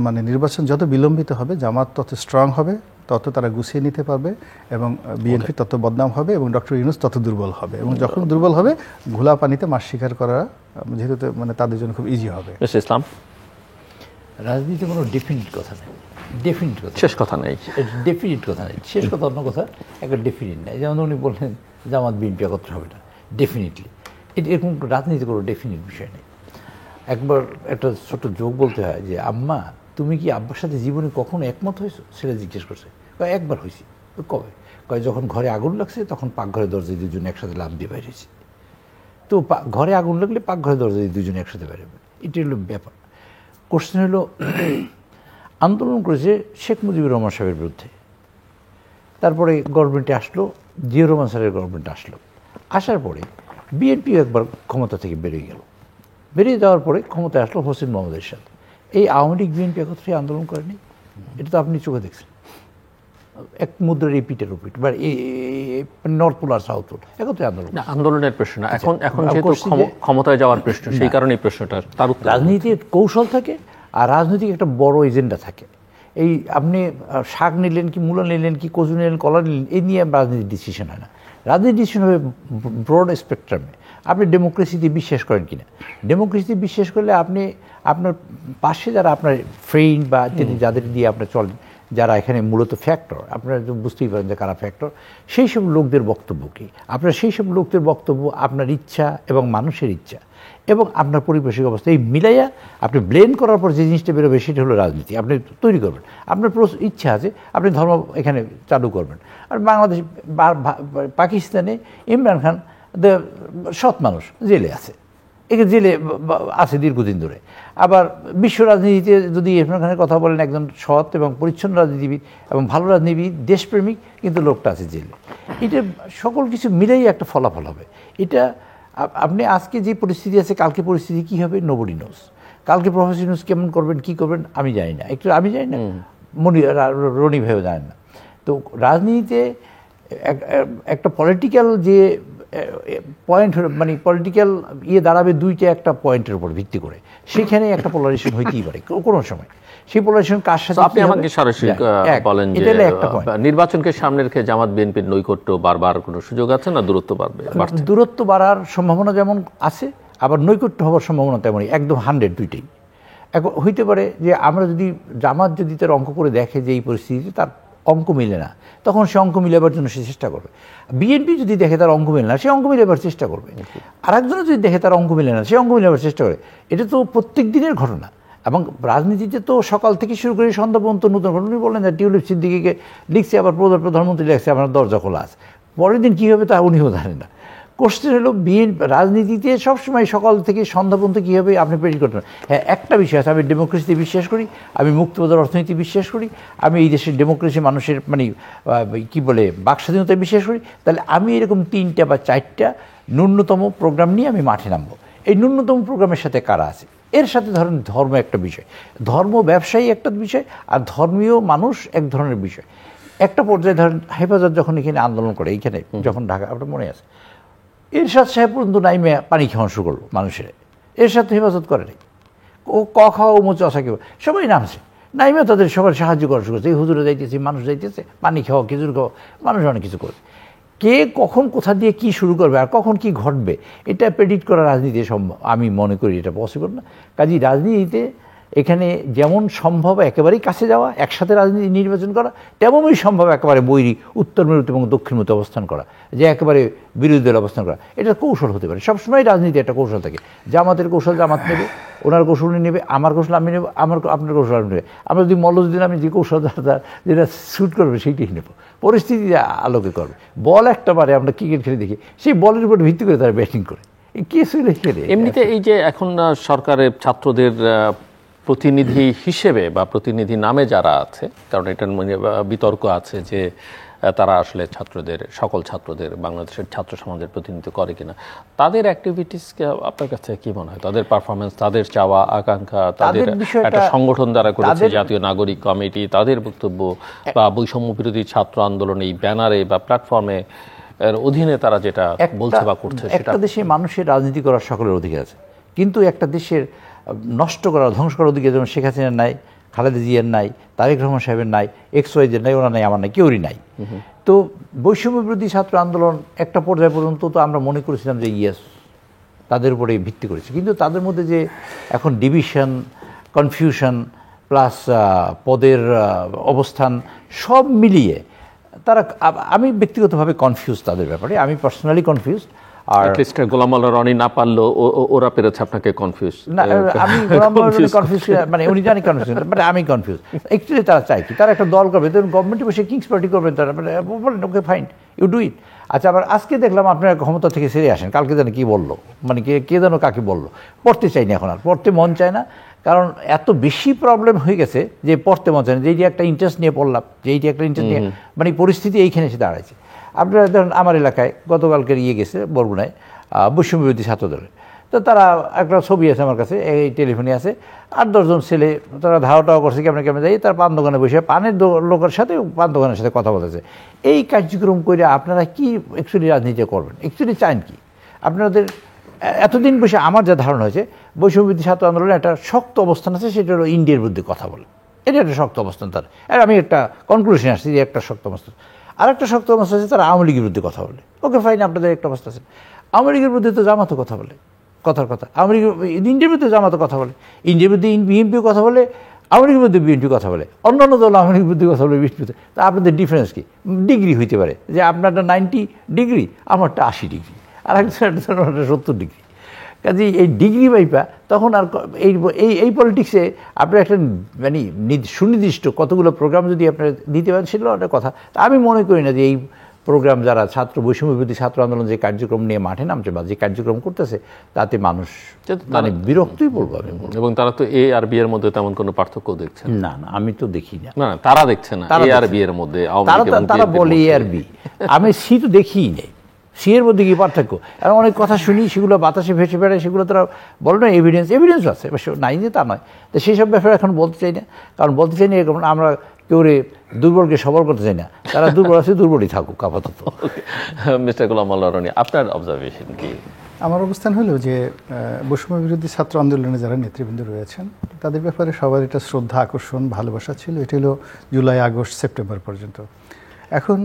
মানে নির্বাচন যত বিলম্বিত হবে জামাত তত স্ট্রং হবে, তত তারা গুছিয়ে নিতে পারবে, এবং বিএনপি তত বদনাম হবে, এবং ডক্টর ইউনূস তত দুর্বল হবে, এবং যখন দুর্বল হবে ঘোলা পানিতে মাছ শিকার করা যেহেতু মানে তাদের জন্য খুব ইজি হবে। ইসলাম, রাজনীতি কোনো ডেফিনিট কথা নেই, ডেফিনিট কথা, শেষ কথা নেই, ডেফিনিট কথা নেই, শেষ কথা অন্য কথা, একটা ডেফিনিট নেই। যেমন উনি বললেন জামাত বিএনপি একত্র হবে না, ডেফিনিটলি এরকম রাজনীতি কোনো ডেফিনিট বিষয় নেই। একবার একটা ছোট যোগ বলতে হয় যে আম্মা তুমি কি আব্বার সাথে জীবনে কখনো একমত হয়েছো? ছেলে জিজ্ঞেস করছে, একবার হয়েছি। কবে? যখন ঘরে আগুন লাগছে তখন পাকঘরে দরজায় দুজন একসাথে লাফ দিয়ে বাইরে হয়েছি। তো ঘরে আগুন লাগলে পাকঘরে দরজায় দুজন একসাথে বাইরে, এটাই হলো ব্যাপার। কোশ্চেন হলো আন্দোলন করেছে শেখ মুজিবুর রহমান সাহেবের বিরুদ্ধে, তারপরে গভর্নমেন্টে আসলো, জিয়াউর রহমান স্যারের গভর্নমেন্ট আসলো, আসার পরে বিএনপিও একবার ক্ষমতা থেকে বেরিয়ে গেল, বেরিয়ে যাওয়ার পরে ক্ষমতায় আসলো হোসেন মোহাম্মদের সাথে। এই আওয়ামী লীগ বিএনপি একত্রে আন্দোলন করেনি, এটা তো আপনি চোখে দেখছেন, এক মুদ্রার এই পিঠের ওপিঠ বা নর্থ পোল আর সাউথ পোল একত্রে আন্দোলন। আন্দোলনের প্রশ্ন না, এখন যেহেতু ক্ষমতায় যাওয়ার প্রশ্ন, সেই কারণে প্রশ্নটা তার উত্তর। রাজনীতির কৌশল থাকে আর রাজনৈতিক একটা বড় এজেন্ডা থাকে। এই আপনি শাক নিলেন কি, মূলা নিলেন কি, কচু নিলেন, কলা নিলেন, এই নিয়ে রাজনীতির ডিসিশন হয় না। রাজনীতির ডিসিশন হবে ব্রড স্পেকট্রামে। আপনি ডেমোক্রেসিতে বিশ্বাস করেন কিনা? ডেমোক্রেসিতে বিশ্বাস করলে আপনি আপনার পাশে যারা আপনার ফ্রেন্ড বা যাদের দিয়ে আপনার চলেন, যারা এখানে মূলত ফ্যাক্টর, আপনারা বুঝতেই পারেন যে কারা ফ্যাক্টর, সেই সব লোকদের বক্তব্য কী, আপনার সেই সব লোকদের বক্তব্য, আপনার ইচ্ছা এবং মানুষের ইচ্ছা এবং আপনার পরিবেশিক অবস্থা, এই মিলাইয়া আপনি ব্লেন্ড করার পর যে জিনিসটা বেরোবে সেটা হলো রাজনীতি। আপনি তৈরি করবেন, আপনার ইচ্ছা আছে আপনি ধর্ম এখানে চালু করবেন। আর বাংলাদেশ, পাকিস্তানে ইমরান খান সৎ মানুষ, জেলে আছে, একে জেলে আছে দীর্ঘদিন ধরে। আবার বিশ্ব রাজনীতিতে যদি ইমরান খানের কথা বলেন, একজন সৎ এবং পরিচ্ছন্ন রাজনীতিবিদ এবং ভালো রাজনীতিবিদ, দেশপ্রেমিক, কিন্তু লোকটা আছে জেলে। এটা সকল কিছু মিলেই একটা ফলাফল হবে। এটা আপনি আজকে যে পরিস্থিতি আছে, কালকে পরিস্থিতি কী হবে নোবডি নোজ। কালকে প্রফেসর ইউনূস কেমন করবেন, কী করবেন আমি জানি না, আমি জানি না, রনি ভাইও জানেন না। তো রাজনীতিতে একটা পলিটিক্যাল যে পয়েন্ট, মানে পলিটিক্যাল দাঁড়াবে দুইটা একটা পয়েন্টের উপর ভিত্তি করে, সেখানে একটা পোলারাইজেশন হইতেই পারে কোনো সময়। সেই পোলারাইজেশন কার সাথে? আপনি আমাকে সরাসরি বলেন যে নির্বাচনকে সামনে রেখে জামাত বিএনপির নৈকট্য বারবার কোনো সুযোগ আছে না দূরত্ব বাড়বে? দূরত্ব বাড়ার সম্ভাবনা যেমন আছে, আবার নৈকট্য হওয়ার সম্ভাবনা তেমনই, একদম 100 দুইটাই। এখন হইতে পারে যে আমরা যদি জামাত যদি তার অঙ্ক করে দেখে যে এই পরিস্থিতিতে তার অঙ্ক মিলে না, তখন সে অঙ্ক মিলাবার জন্য সে চেষ্টা করবে। বিএনপি যদি দেখে তার অঙ্ক মিলে না, সে অঙ্ক মিলাবার চেষ্টা করবে। আর একজনে যদি দেখে তার অঙ্ক মিলে না, সে অঙ্ক মিলাবার চেষ্টা করে। এটা তো প্রত্যেক দিনের ঘটনা। এবং রাজনীতিতে তো সকাল থেকে শুরু করে সন্ধ্যা পর্যন্ত নতুন ঘটনা। উনি বললেন যে টিউলিপ সিদ্দিকীকে লিখছে, আবার প্রধানমন্ত্রী লিখছে আমার দরজা খোলা আছে, পরের দিন কী হবে তা উনিও জানেন না। কোশ্চেন হলো রাজনীতিতে সবসময় সকাল থেকে সন্ধ্যা পর্যন্ত কী হবে আপনি প্রেডিক্ট করতে পারেন। হ্যাঁ, একটা বিষয় আছে, আমি ডেমোক্রেসিতে বিশ্বাস করি, আমি মুক্তবাজার অর্থনীতি বিশ্বাস করি, আমি এই দেশের ডেমোক্রেসি মানুষের মানে কী বলে বাক স্বাধীনতায় বিশ্বাস করি। তাহলে আমি এরকম 3টা বা 4টা ন্যূনতম প্রোগ্রাম নিয়ে আমি মাঠে নামবো। এই ন্যূনতম প্রোগ্রামের সাথে কারা আছে? এর সাথে ধরেন ধর্ম একটা বিষয়, ধর্ম ব্যবসায়ী একটা বিষয়, আর ধর্মীয় মানুষ এক ধরনের বিষয়। একটা পর্যায়ে ধরেন হেফাজত যখন এখানে আন্দোলন করে, এইখানে যখন ঢাকা, আপনার মনে আছে এরশাদ সাহেব পর্যন্ত নাইমে পানি খাওয়ানো শুরু করলো মানুষের। এরশাদ হেফাজত করে নাই, ও খাওয়া ও মোচা কেউ সবাই নামছে, নাইমে তাদের সবার সাহায্য করা শুরু করছে। এই হুজুরে যাইতেছে, মানুষ যাইতেছে, পানি খাওয়া, খেজুর খাওয়া, মানুষ অনেক কিছু করে। কে কখন কোথা দিয়ে কি শুরু করবে আর কখন কি ঘটবে এটা প্রেডিক্ট করা রাজনীতি সম্ভব, আমি মনে করি এটা পসিবল না। কাজেই রাজনীতিতে এখানে যেমন সম্ভব একেবারেই কাছে যাওয়া, একসাথে রাজনীতি নির্বাচন করা, তেমনই সম্ভব একেবারে বৈরী উত্তর মেরুতে এবং দক্ষিণমুখী অবস্থান করা, যে একেবারে বিরোধী দল অবস্থান করা। এটা কৌশল হতে পারে, সবসময় রাজনীতি একটা কৌশল থাকে। জামাতের কৌশল জামাত নেবে, ওনার কৌশল উনি নেবে, আমার কৌশল আমি নেব, আপনার কৌশল আমি নেবে। আমরা যদি মল্লযুদ্ধ আমি যে কৌশল যেটা শ্যুট করবে সেইটাই নেব, পরিস্থিতি আলোকে করবে। বল একটা বারে আমরা ক্রিকেট খেলে দেখি, সেই বলের উপর ভিত্তি করে তারা ব্যাটিং করে। এমনিতে এই যে এখন সরকারের ছাত্রদের প্রতিনিধি হিসেবে বা প্রতিনিধি নামে যারা আছে, কারণ এটার মানে বিতর্ক আছে যে তারা আসলে ছাত্রদের, সকল ছাত্রদের, বাংলাদেশের ছাত্র সমাজের প্রতিনিধিত্ব করে কিনা, তাদের অ্যাক্টিভিটিসকে আপনার কাছে কি মনে হয়? তাদের পারফরমেন্স, তাদের চাওয়া আকাঙ্ক্ষা, তাদের একটা সংগঠন দ্বারা করেছে জাতীয় নাগরিক কমিটি, তাদের বক্তব্য বা বৈষম্য বিরোধী ছাত্র আন্দোলন এই ব্যানারে বা প্ল্যাটফর্মে এর অধীনে তারা যেটা বলছে বা করছে, একটা দেশে মানুষের রাজনীতি করার সকলের অধিকার আছে, কিন্তু একটা দেশের নষ্ট করার, ধ্বংস করার অধিকার যেমন শেখ হাসিনার নাই, খালেদা জিয়ার নাই, তারেক রহমান সাহেবের নাই, XYZ নাই, ওরা নাই, আমার নাই, কেউরই নাই। তো বৈষম্য বিরোধী ছাত্র আন্দোলন একটা পর্যায় পর্যন্ত তো আমরা মনে করেছিলাম যে ইয়েস, তাদের উপরে ভিত্তি করেছে, কিন্তু তাদের মধ্যে যে এখন ডিভিশন, কনফিউশন প্লাস পদের অবস্থান সব মিলিয়ে তারা, আমি ব্যক্তিগতভাবে কনফিউজ তাদের ব্যাপারে, আমি পার্সোনালি কনফিউজ। আর গোলাম মোল্লা রনি না পারলো, ওরা পেরেছে আপনাকে কনফিউজ। না, আমি গোলাম মোল্লা রনি কনফিউজ, মানে উনি জানি কনফিউজ, মানে আমি কনফিউজ। অ্যাকচুয়ালি তারা চায় কি, তারা একটা দল করবে, ধরুন গভর্নমেন্টে বসে কিংস পার্টি করবেন, তারা বলেন okay fine, you do it. আচ্ছা, আবার আজকে দেখলাম আপনারা ক্ষমতা থেকে সেরে আসেন, কালকে যেন কি বললো, মানে কে যেন কাকে বললো, পড়তে চাই না এখন, আর পড়তে মন চায় না, কারণ এত বেশি প্রবলেম হয়ে গেছে যে পড়তে মন চায় না। যেইটি একটা ইন্টারেস্ট নিয়ে পড়লাম, যেইটি একটা ইন্টারেস্ট নিয়ে, মানে পরিস্থিতি এইখানে এসে দাঁড়াইছে। আপনারা ধরুন আমার এলাকায় গতকালকে গেছে বরগুনায় বৈষম্য বিরোধী ছাত্রদলের, তো তারা একটা ছবি আছে আমার কাছে, এই টেলিফোনে আছে, 8-10 জন ছেলে, তারা ধাওয়া করছে কেমন যাই, তার পান দোকানে বসে পানের লোকের সাথে, পান দোকানের সাথে কথা বলতেছে। এই কার্যক্রম করে আপনারা কি অ্যাকচুয়ালি রাজনীতি করবেন, অ্যাকচুয়ালি চান কি? আপনাদের এতদিন বসে আমার যা ধারণা হয়েছে, বৈষম্য বিরোধী ছাত্র আন্দোলনের একটা শক্ত অবস্থান আছে, সেটা হলো ইন্ডিয়ার বিরুদ্ধে কথা বলে, এটা একটা শক্ত অবস্থান তার। আর আমি একটা কনক্লুশন আসছি যে একটা শক্ত অবস্থান। আর একটা শক্ত অবস্থা আছে, তারা আওয়ামী লীগের বিরুদ্ধে কথা বলে। ওকে ফাইন, আপনাদের একটা অবস্থা আছে। আওয়ামী লীগের বিরুদ্ধে তো জামাতও কথা বলে, কথার কথা। আওয়ামী লীগ, ইন্ডিয়ার বিরুদ্ধে জামাতও কথা বলে, ইন্ডিয়ার বিরুদ্ধে বিএনপিও কথা বলে, আওয়ামী লীগের বিরুদ্ধে বিএনপি কথা বলে, অন্যান্য দল আওয়ামী লীগের বিরুদ্ধে কথা বলে, বিএনপিতে। তা আপনাদের ডিফারেন্স কি? ডিগ্রি হইতে পারে, যে আপনারটা 90 ডিগ্রি, আমারটা 80 ডিগ্রি, আর একটা 70 ডিগ্রি। কাজে এই ডিগ্রি পাইপা তখন আর এই পলিটিক্সে আপনার একটা মানে সুনির্দিষ্ট কতগুলো প্রোগ্রাম যদি আপনার দিতে পারেন, সেগুলো একটা কথা। আমি মনে করি না যে এই প্রোগ্রাম যারা ছাত্র বৈষম্য বিরোধী ছাত্র আন্দোলন যে কার্যক্রম নিয়ে মাঠে নামছে বা যে কার্যক্রম করতেছে, তাতে মানুষ মানে বিরক্তই বলবো আমি। এবং তারা তো এ আর বি এর মধ্যে তেমন কোনো পার্থক্য দেখছে না, না, আমি তো দেখি না। না, তারা দেখছে না এ আর বি এর মধ্যে, তারা বলে এ আর বি, আমি সি তো দেখিই নেই। সি এর মধ্যে কি পার্থক্য? আর অনেক কথা শুনি, সেগুলো বাতাসে ভেসে বেড়ায়, সেগুলো তারা বলে না এভিডেন্স আছে, নাই যে তা নয়। তো সেই সব ব্যাপারে এখন বলতে চাই না, কারণ বলতে চাই না এরকম আমরা কেউ দুর্বলকে সবল করতে চাই না, তারা দুর্বল আছে, দুর্বলই থাকুক আপাতত। মিস্টার গোলাম মোল্লা রনি, আপনার অবজারভেশন কি? আমার অবস্থান হলো যে বৈষম্য বিরোধী ছাত্র আন্দোলনে যারা নেতৃবৃন্দ রয়েছেন, তাদের ব্যাপারে সবার এটা শ্রদ্ধা, আকর্ষণ, ভালোবাসা ছিল। এটি হলো জুলাই, আগস্ট, সেপ্টেম্বর পর্যন্ত। এখন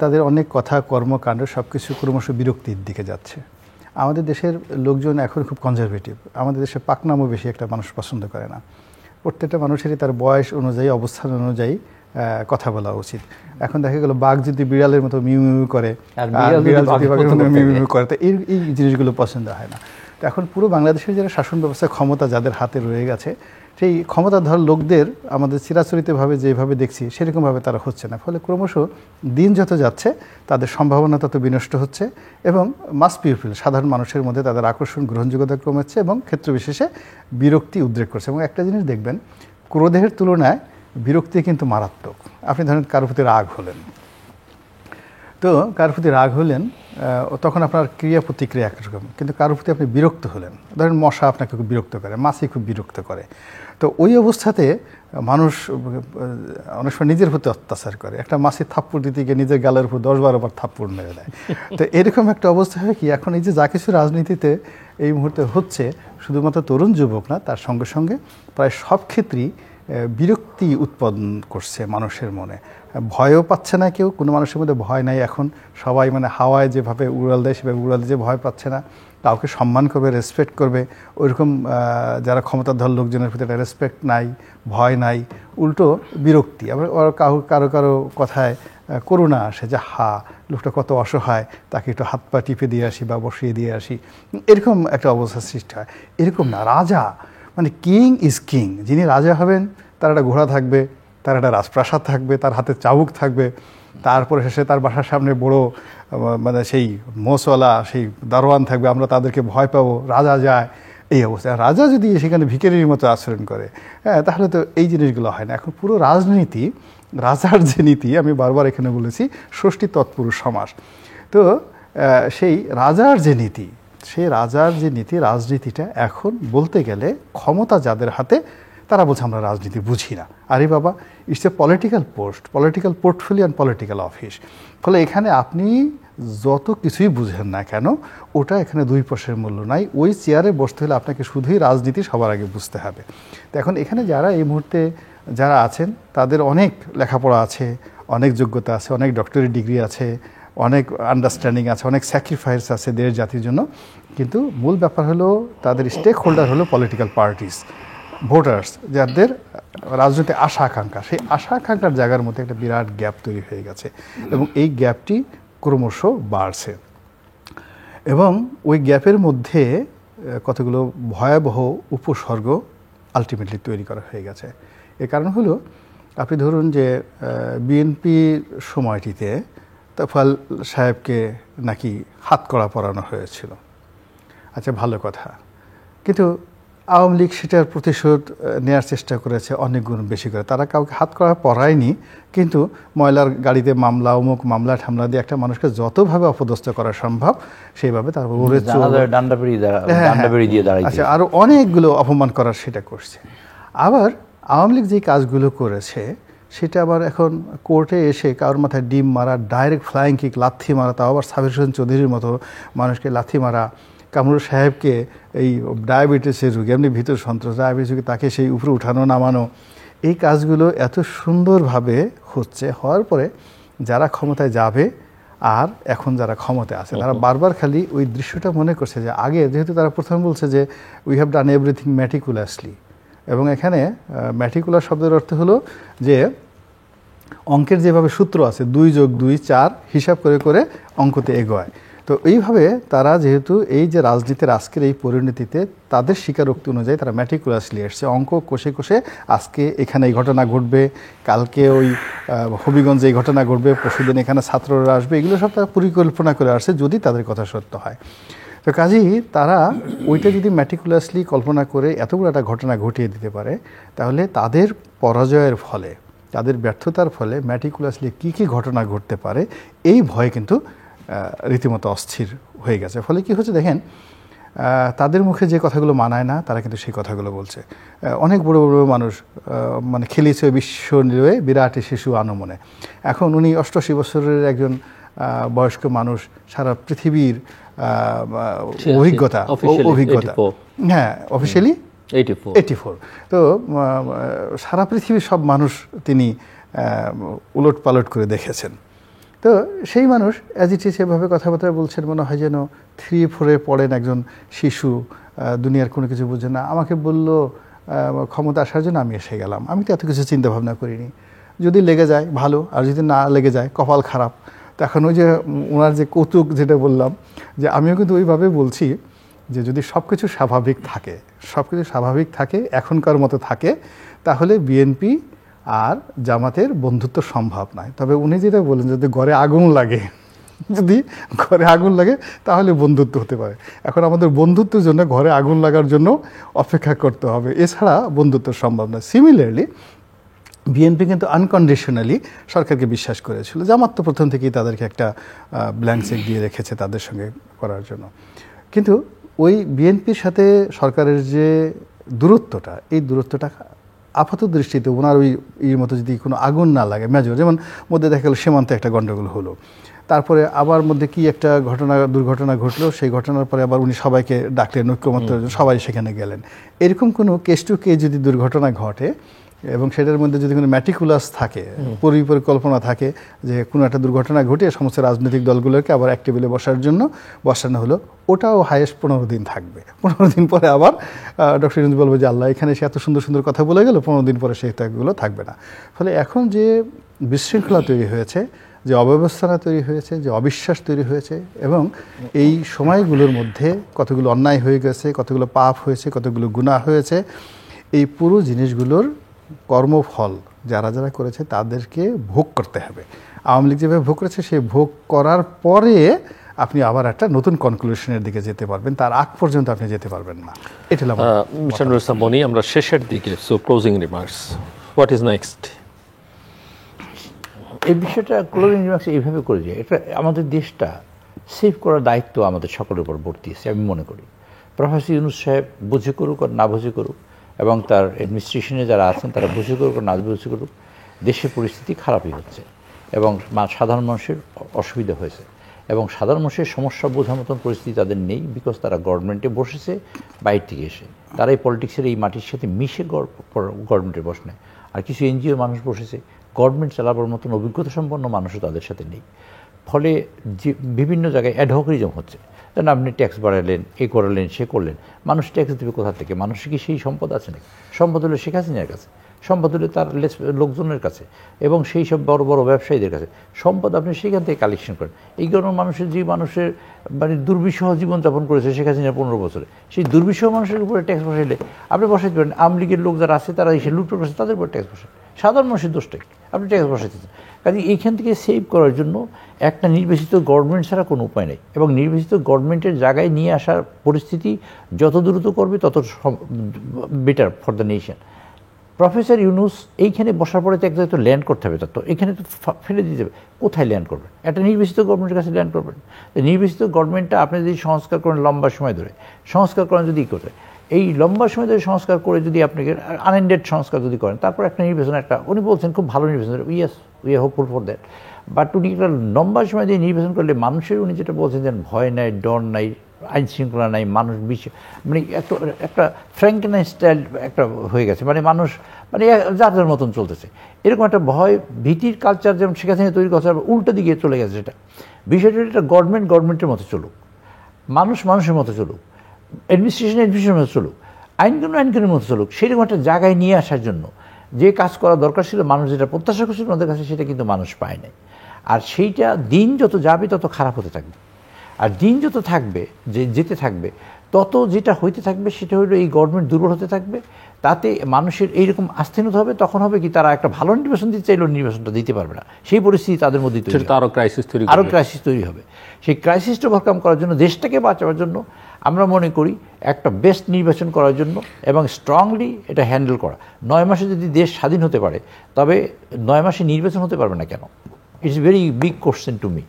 তাদের অনেক কথা, কর্মকাণ্ড সব কিছু ক্রমশ বিরক্তির দিকে যাচ্ছে। আমাদের দেশের লোকজন এখন খুব কনজারভেটিভ। আমাদের দেশে পাকনামও বেশি একটা মানুষ পছন্দ করে না। প্রত্যেকটা মানুষেরই তার বয়স অনুযায়ী, অবস্থান অনুযায়ী কথা বলা উচিত। এখন দেখা গেল বাঘ যদি বিড়ালের মতো মিউ মিউ করে, বিড়াল যদি বাঘের মতো মিউ মিউ করে, তো এই জিনিসগুলো পছন্দ হয় না। তো এখন পুরো বাংলাদেশের যারা শাসন ব্যবস্থা, ক্ষমতা যাদের হাতে রয়ে গেছে, সেই ক্ষমতাধর লোকদের আমাদের চিরাচরিতভাবে যেভাবে দেখছি সেরকমভাবে তারা হচ্ছে না। ফলে ক্রমশ দিন যত যাচ্ছে তাদের সম্ভাবনা তত বিনষ্ট হচ্ছে এবং মাস পিপল, সাধারণ মানুষের মধ্যে তাদের আকর্ষণ, গ্রহণযোগ্যতা কমেছে এবং ক্ষেত্রবিশেষে বিরক্তি উদ্রেক করছে। এবং একটা জিনিস দেখবেন, ক্রোধের তুলনায় বিরক্তি কিন্তু মারাত্মক। আপনি ধরেন কারোর প্রতি রাগ হলেন, তো কারোর প্রতি রাগ হলেন, তখন আপনার ক্রিয়া প্রতিক্রিয়া একরকম, কিন্তু কারোর প্রতি আপনি বিরক্ত হলেন, ধরেন মশা আপনাকে খুব বিরক্ত করে, মাছি খুব বিরক্ত করে, তো ওই অবস্থাতে মানুষ অনেক সময় নিজের প্রতি অত্যাচার করে। একটা মাছি থাপ্পড় দিতে গিয়ে নিজের গালের উপর 10-12 বার থাপ্পড় মেরে দেয়। তো এরকম একটা অবস্থা হয় কি, এখন এই যে যা কিছু রাজনীতিতে এই মুহূর্তে হচ্ছে, শুধুমাত্র তরুণ যুবক না, তার সঙ্গে সঙ্গে প্রায় সব ক্ষেত্রেই বিরক্তি উৎপন্ন করছে মানুষের মনে। ভয়ও পাচ্ছে না কেউ, কোনো মানুষের মধ্যে ভয় নাই এখন। সবাই মানে হাওয়ায় যেভাবে উড়াল দেয় সেভাবে উড়াল দিয়ে ভয় পাচ্ছে না, কাউকে সম্মান করবে, রেসপেক্ট করবে। ওইরকম যারা ক্ষমতাধর লোকজনের ভিতরে রেসপেক্ট নাই, ভয় নাই, উল্টো বিরক্তি। আবার কারো কারো কথায় করুণা আসে যে লোকটা কত অসহায়, তাকে একটু হাত পা টিপে দিয়ে আসি বা বসিয়ে দিয়ে আসি, এরকম একটা অবস্থার সৃষ্টি হয়। এরকম না, রাজা মানে কিং ইজ কিং। যিনি রাজা হবেন তার একটা ঘোড়া থাকবে, তার একটা রাজপ্রাসাদ থাকবে, তার হাতে চাবুক থাকবে, তারপরে শেষে তার বাসার সামনে বড় মানে সেই মোসওয়ালা সেই দারোয়ান থাকবে, আমরা তাদেরকে ভয় পাবো, রাজা যায় এই অবস্থা। রাজা যদি সেখানে ভিখারির মতো আচরণ করে, হ্যাঁ, তাহলে তো এই জিনিসগুলো হয় না। এখন পুরো রাজনীতি, রাজার যে নীতি, আমি বারবার এখানে বলেছি ষষ্ঠী তৎপুরুষ সমাস, তো সেই রাজার যে নীতি, সেই রাজার যে নীতি, রাজনীতিটা এখন বলতে গেলে ক্ষমতা যাদের হাতে তারা বলছে আমরা রাজনীতি বুঝি না। আরে বাবা, it's a political post, political portfolio and political office. ফলে এখানে আপনি যত কিছুই বুঝেন না কেন, ওটা এখানে দুই পয়সার মূল্য নাই। ওই চেয়ারে বসতে হলে আপনাকে শুধুই রাজনীতি সবার আগে বুঝতে হবে। তো এখন এখানে যারা এই মুহূর্তে যারা আছেন তাদের অনেক লেখাপড়া আছে, অনেক যোগ্যতা আছে, অনেক ডক্টরেট ডিগ্রি আছে, অনেক আন্ডারস্ট্যান্ডিং আছে, অনেক স্যাক্রিফাইস আছে দেশ জাতির জন্য, কিন্তু মূল ব্যাপার হলো তাদের স্টেক হোল্ডার হলো পলিটিক্যাল পার্টিস, ভোটার্স, যাদের রাজনীতি আশা আকাঙ্ক্ষা, সেই আশা আকাঙ্ক্ষার জায়গার মধ্যে একটা বিরাট গ্যাপ তৈরি হয়ে গেছে এবং এই গ্যাপটি ক্রমশ বাড়ছে এবং ওই গ্যাপের মধ্যে কতগুলো ভয়াবহ উপসর্গ আলটিমেটলি তৈরি করা হয়ে গেছে। এর কারণ হলো, আপনি ধরুন যে বিএনপির সময়টিতে তোফায়েল সাহেবকে নাকি হাতকড়া পরানো হয়েছিল। আচ্ছা, ভালো কথা, কিন্তু আওয়ামী লীগ সেটার প্রতিশোধ নেওয়ার চেষ্টা করেছে অনেক গুণ বেশি করে। তারা কাউকে হাতকড়া পরায়নি, কিন্তু ময়লার গাড়িতে মামলা, অমুক মামলা ঠামলা দিয়ে একটা মানুষকে যতভাবে অপদস্থ করা সম্ভব সেইভাবে তার আচ্ছা আরো অনেকগুলো অপমান করার সেটা করছে। আবার আওয়ামী লীগ যে কাজগুলো করেছে সেটা আবার এখন কোর্টে এসে কারোর মাথায় ডিম মারা, ডাইরেক্ট ফ্লাইং কিক, লাথি মারা, তাও আবার সাবির হোসেন চৌধুরীর মতো মানুষকে লাথি মারা, কামরুল সাহেবকে এই ডায়াবেটিসের রোগী, এমনি ভিতর সন্ত্রাস, ডায়াবেটিস রোগী, তাকে সেই উপরে উঠানো নামানো, এই কাজগুলো এত সুন্দরভাবে হচ্ছে। হওয়ার পরে যারা ক্ষমতায় যাবে আর এখন যারা ক্ষমতায় আছে তারা বারবার খালি ওই দৃশ্যটা মনে করছে যে আগে যেহেতু তারা প্রথম বলছে যে we have done everything meticulously, এবং এখানে ম্যাটিকুলাস শব্দের অর্থ হলো যে অঙ্কের যেভাবে সূত্র আছে 2 + 2 4 হিসাব করে করে অঙ্কতে এগোয়। তো এইভাবে তারা যেহেতু এই যে রাজনীতির আজকের এই পরিণতিতে তাদের স্বীকারোক্তি অনুযায়ী তারা ম্যাটিকুলাসলি এসছে, অঙ্ক কষে কষে আজকে এখানে এই ঘটনা ঘটবে, কালকে ওই হবিগঞ্জে এই ঘটনা ঘটবে, পরশুদিন এখানে ছাত্ররা আসবে, এগুলো সব তারা পরিকল্পনা করে আসছে যদি তাদের কথা সত্য হয়। তো কাজেই তারা ওইটা যদি ম্যাটিকুলাসলি কল্পনা করে এতগুলো একটা ঘটনা ঘটিয়ে দিতে পারে, তাহলে তাদের পরাজয়ের ফলে, তাদের ব্যর্থতার ফলে ম্যাটিকুলাসলি কী কী ঘটনা ঘটতে পারে এই ভয় কিন্তু রীতিমতো অস্থির হয়ে গেছে। ফলে কি হচ্ছে দেখেন, তাদের মুখে যে কথাগুলো মানায় না তারা কিন্তু সেই কথাগুলো বলছে। অনেক বড় বড় মানুষ মানে খেলেছে বিশ্ব নিলয়ে বিরাট শিশু আনমনে। এখন উনি 88 বছরের একজন বয়স্ক মানুষ, সারা পৃথিবীর অভিজ্ঞতা, হ্যাঁ অফিসিয়ালি 84, তো সারা পৃথিবীর সব মানুষ তিনি উলট পালট করে দেখেছেন। তো সেই মানুষ অ্যাজ ইট ইজ সেভাবে কথাবার্তা বলছেন, মনে হয় যেন 3-4-এ পড়েন একজন শিশু, দুনিয়ার কোনো কিছু বুঝে না। আমাকে বলল ক্ষমতা আসার জন্য আমি এসে গেলাম, আমি তো এত কিছু চিন্তা ভাবনা করিনি, যদি লেগে যায় ভালো, আর যদি না লেগে যায় কপাল খারাপ। তো এখন ওই যে ওনার যে কৌতুক যেটা বললাম, যে আমিও কিন্তু ওইভাবে বলছি যে যদি সব কিছু স্বাভাবিক থাকে, সব কিছু স্বাভাবিক থাকে, এখনকার মতো থাকে, তাহলে বিএনপি আর জামাতের বন্ধুত্ব সম্ভব নয়। তবে উনি যেটা বলেন যদি ঘরে আগুন লাগে, যদি ঘরে আগুন লাগে তাহলে বন্ধুত্ব হতে পারে। এখন আমাদের বন্ধুত্বের জন্য ঘরে আগুন লাগার জন্য অপেক্ষা করতে হবে, এছাড়া বন্ধুত্ব সম্ভব নয়। সিমিলারলি বিএনপি কিন্তু আনকন্ডিশনালি সরকারকে বিশ্বাস করেছিল, জামাত তো প্রথম থেকেই তাদেরকে একটা ব্ল্যাঙ্ক চেক দিয়ে রেখেছে তাদের সঙ্গে করার জন্য। কিন্তু ওই বিএনপির সাথে সরকারের যে দূরত্বটা, এই দূরত্বটা আপাত দৃষ্টিতে ওনার ওই এর মতো যদি কোনো আগুন না লাগে, মেজর যেমন মধ্যে দেখা গেলো সীমান্তে একটা গণ্ডগোল হলো, তারপরে আবার মধ্যে কি একটা দুর্ঘটনা ঘটলো, সেই ঘটনার পরে আবার উনি সবাইকে ডাকলেন ঐক্যমত্য, সবাই সেখানে গেলেন। এরকম কোনো কেস টু কেস যদি দুর্ঘটনা ঘটে, এবং সেটার মধ্যে যদি কোনো ম্যাটিকুলাস থাকে, পরিকল্পনা থাকে যে কোনো একটা দুর্ঘটনা ঘটিয়ে সমস্ত রাজনৈতিক দলগুলোকে আবার এক টেবিলে বসার জন্য বসানো হলো, ওটাও হাইয়েস্ট 15 দিন থাকবে। 15 দিন পরে আবার ডক্টর ইউনূস বলবে যে আল্লাহ এখানে সে এত সুন্দর সুন্দর কথা বলে গেল, 15 দিন পরে সেগুলো থাকবে না। ফলে এখন যে বিশৃঙ্খলা তৈরি হয়েছে, যে অব্যবস্থাটা তৈরি হয়েছে, যে অবিশ্বাস তৈরি হয়েছে, এবং এই সময়গুলোর মধ্যে কতগুলো অন্যায় হয়ে গেছে, কতগুলো পাপ হয়েছে, কতগুলো গুনাহ হয়েছে, এই পুরো জিনিসগুলোর কর্মফল যারা যারা করেছে তাদেরকে ভোগ করতে হবে। আওয়ামী লীগ যেভাবে ভোগ করেছে সেই ভোগ করার পরে আপনি আবার একটা নতুন কনক্লুশনের দিকে যেতে পারবেন, তার আগ পর্যন্ত আপনি যেতে পারবেন না। এটা হলো মিস্টার নুরুল ইসলাম মনি, আমরা শেষের দিকে, so closing remarks, what is next? এই বিষয়টা ক্লোজিং রিমার্কস এইভাবে করে যে এটা আমাদের দেশটা সেভ করার দায়িত্ব আমাদের সকলের উপর বর্তিয়েছে আমি মনে করি। প্রফেসর ইউনূস সাহেব বুঝে করুক আর না বুঝে করুক, এবং তার অ্যাডমিনিস্ট্রেশনে যারা আছেন তারা বুঝে করুক আর না বুঝে করুক, দেশের পরিস্থিতি খারাপই হচ্ছে এবং সাধারণ মানুষের অসুবিধা হয়েছে, এবং সাধারণ মানুষের সমস্যা বোঝার মতন পরিস্থিতি তাদের নেই, বিকজ তারা গভর্নমেন্টে বসেছে বাইরে থেকে এসে, তারা এই পলিটিক্সের এই মাটির সাথে মিশে গভর্নমেন্টে বসে নেয়। আর কিছু এনজিওর মানুষ বসেছে, গভর্নমেন্ট চালাবার মতন অভিজ্ঞতা সম্পন্ন মানুষও তাদের সাথে নেই। ফলে যে বিভিন্ন জায়গায় অ্যাডহকরিজম হচ্ছে, যেন আপনি ট্যাক্স বাড়ালেন, এ করালেন, সে করলেন, মানুষ ট্যাক্স দেবে কোথা থেকে? মানুষের কি সেই সম্পদ আছে নাকি? সম্পদ হলো শেখ হাসিনার কাছে, সম্পদ হলে তার লোকজনের কাছে এবং সেই সব বড় বড় ব্যবসায়ীদের কাছে। সম্পদ আপনি সেখান থেকে কালেকশন করেন। এই কারণে মানুষের যে মানুষের মানে দুর্বিষহ জীবনযাপন করেছে শেখ হাসিনা 15 বছরে, সেই দুর্বিষহ মানুষের উপরে ট্যাক্স বসাইলে আপনি বসাইতে পারেন। আওয়ামী লীগের লোক যারা আছে তারা এসে লুটপাট করছে, তাদের উপর ট্যাক্স বসায়। সাধারণ মানুষের দোষটা কি? আপনি ট্যাক্স বসাইতেছেন। কাজে এইখান থেকে সেভ করার জন্য একটা নির্বাচিত গভর্নমেন্ট ছাড়া কোনো উপায় নেই, এবং নির্বাচিত গভর্নমেন্টের জায়গায় নিয়ে আসার পরিস্থিতি যত দ্রুত করবে তত better for the nation. Professor Yunus এইখানে বসার পরে তো এক জায়গায় তো ল্যান্ড করতে হবে, তার তো এখানে তো ফেলে দিতে হবে। কোথায় ল্যান্ড করবেন? একটা নির্বাচিত গভর্নমেন্টের কাছে ল্যান্ড করবেন। নির্বাচিত গভর্নমেন্টটা আপনি যদি সংস্কার করেন লম্বা সময় ধরে, সংস্কার করেন যদি করে এই লম্বা সময় ধরে সংস্কার করে যদি আপনাকে আনএন্ডেড সংস্কার যদি করেন, তারপর একটা নির্বাচন, একটা উনি বলছেন খুব ভালো নির্বাচন, yes we are hopeful for that, but উনি একটা লম্বা সময় দিয়ে নির্বাচন করলে মানুষের, উনি যেটা বলছেন যে ভয় নাই, ডর নাই, আইন শৃঙ্খলা নাই, মানুষ মানে একটা ফ্র্যাঙ্কেনাই স্টাইল একটা হয়ে গেছে, মানে মানুষ মানে যার যার মতন চলতেছে, এরকম একটা ভয় ভীতির কালচার যেমন শেখ হাসিনা তৈরি করছে, উল্টো দিকে চলে গেছে। সেটা বিষয়টা এটা গভর্নমেন্টের মতো চলুক, মানুষ মানুষের মতো চলুক, অ্যাডমিনিস্ট্রেশনের মতো চলুক, আইনকানুনের মতো চলুক। সেরকম একটা জায়গায় নিয়ে আসার জন্য যে কাজ করা দরকার ছিল, মানুষ যেটা প্রত্যাশা করছিল ওদের কাছে, সেটা কিন্তু মানুষ পায় নাই। আর সেইটা দিন যত যাবে তত খারাপ হতে থাকবে, আর দিন যত থাকবে যেতে থাকবে তত যেটা হইতে থাকবে সেটা হলো এই গভর্নমেন্ট দুর্বল হতে থাকবে। তাতে মানুষের এইরকম আস্থাহীনতা হবে। তখন হবে কি, তারা একটা ভালো নির্বাচন দিতে চাইলেও নির্বাচনটা দিতে পারবে না, সেই পরিস্থিতি তাদের মধ্যে আরও ক্রাইসিস তৈরি হবে। সেই ক্রাইসিসটা ওভারকাম করার জন্য, দেশটাকে বাঁচাবার জন্য আমরা মনে করি একটা বেস্ট নির্বাচন করার জন্য এবং স্ট্রংলি এটা হ্যান্ডেল করা। 9 মাসে যদি দেশ স্বাধীন হতে পারে, তবে 9 মাসে নির্বাচন হতে পারবে না কেন? It's very big question to me.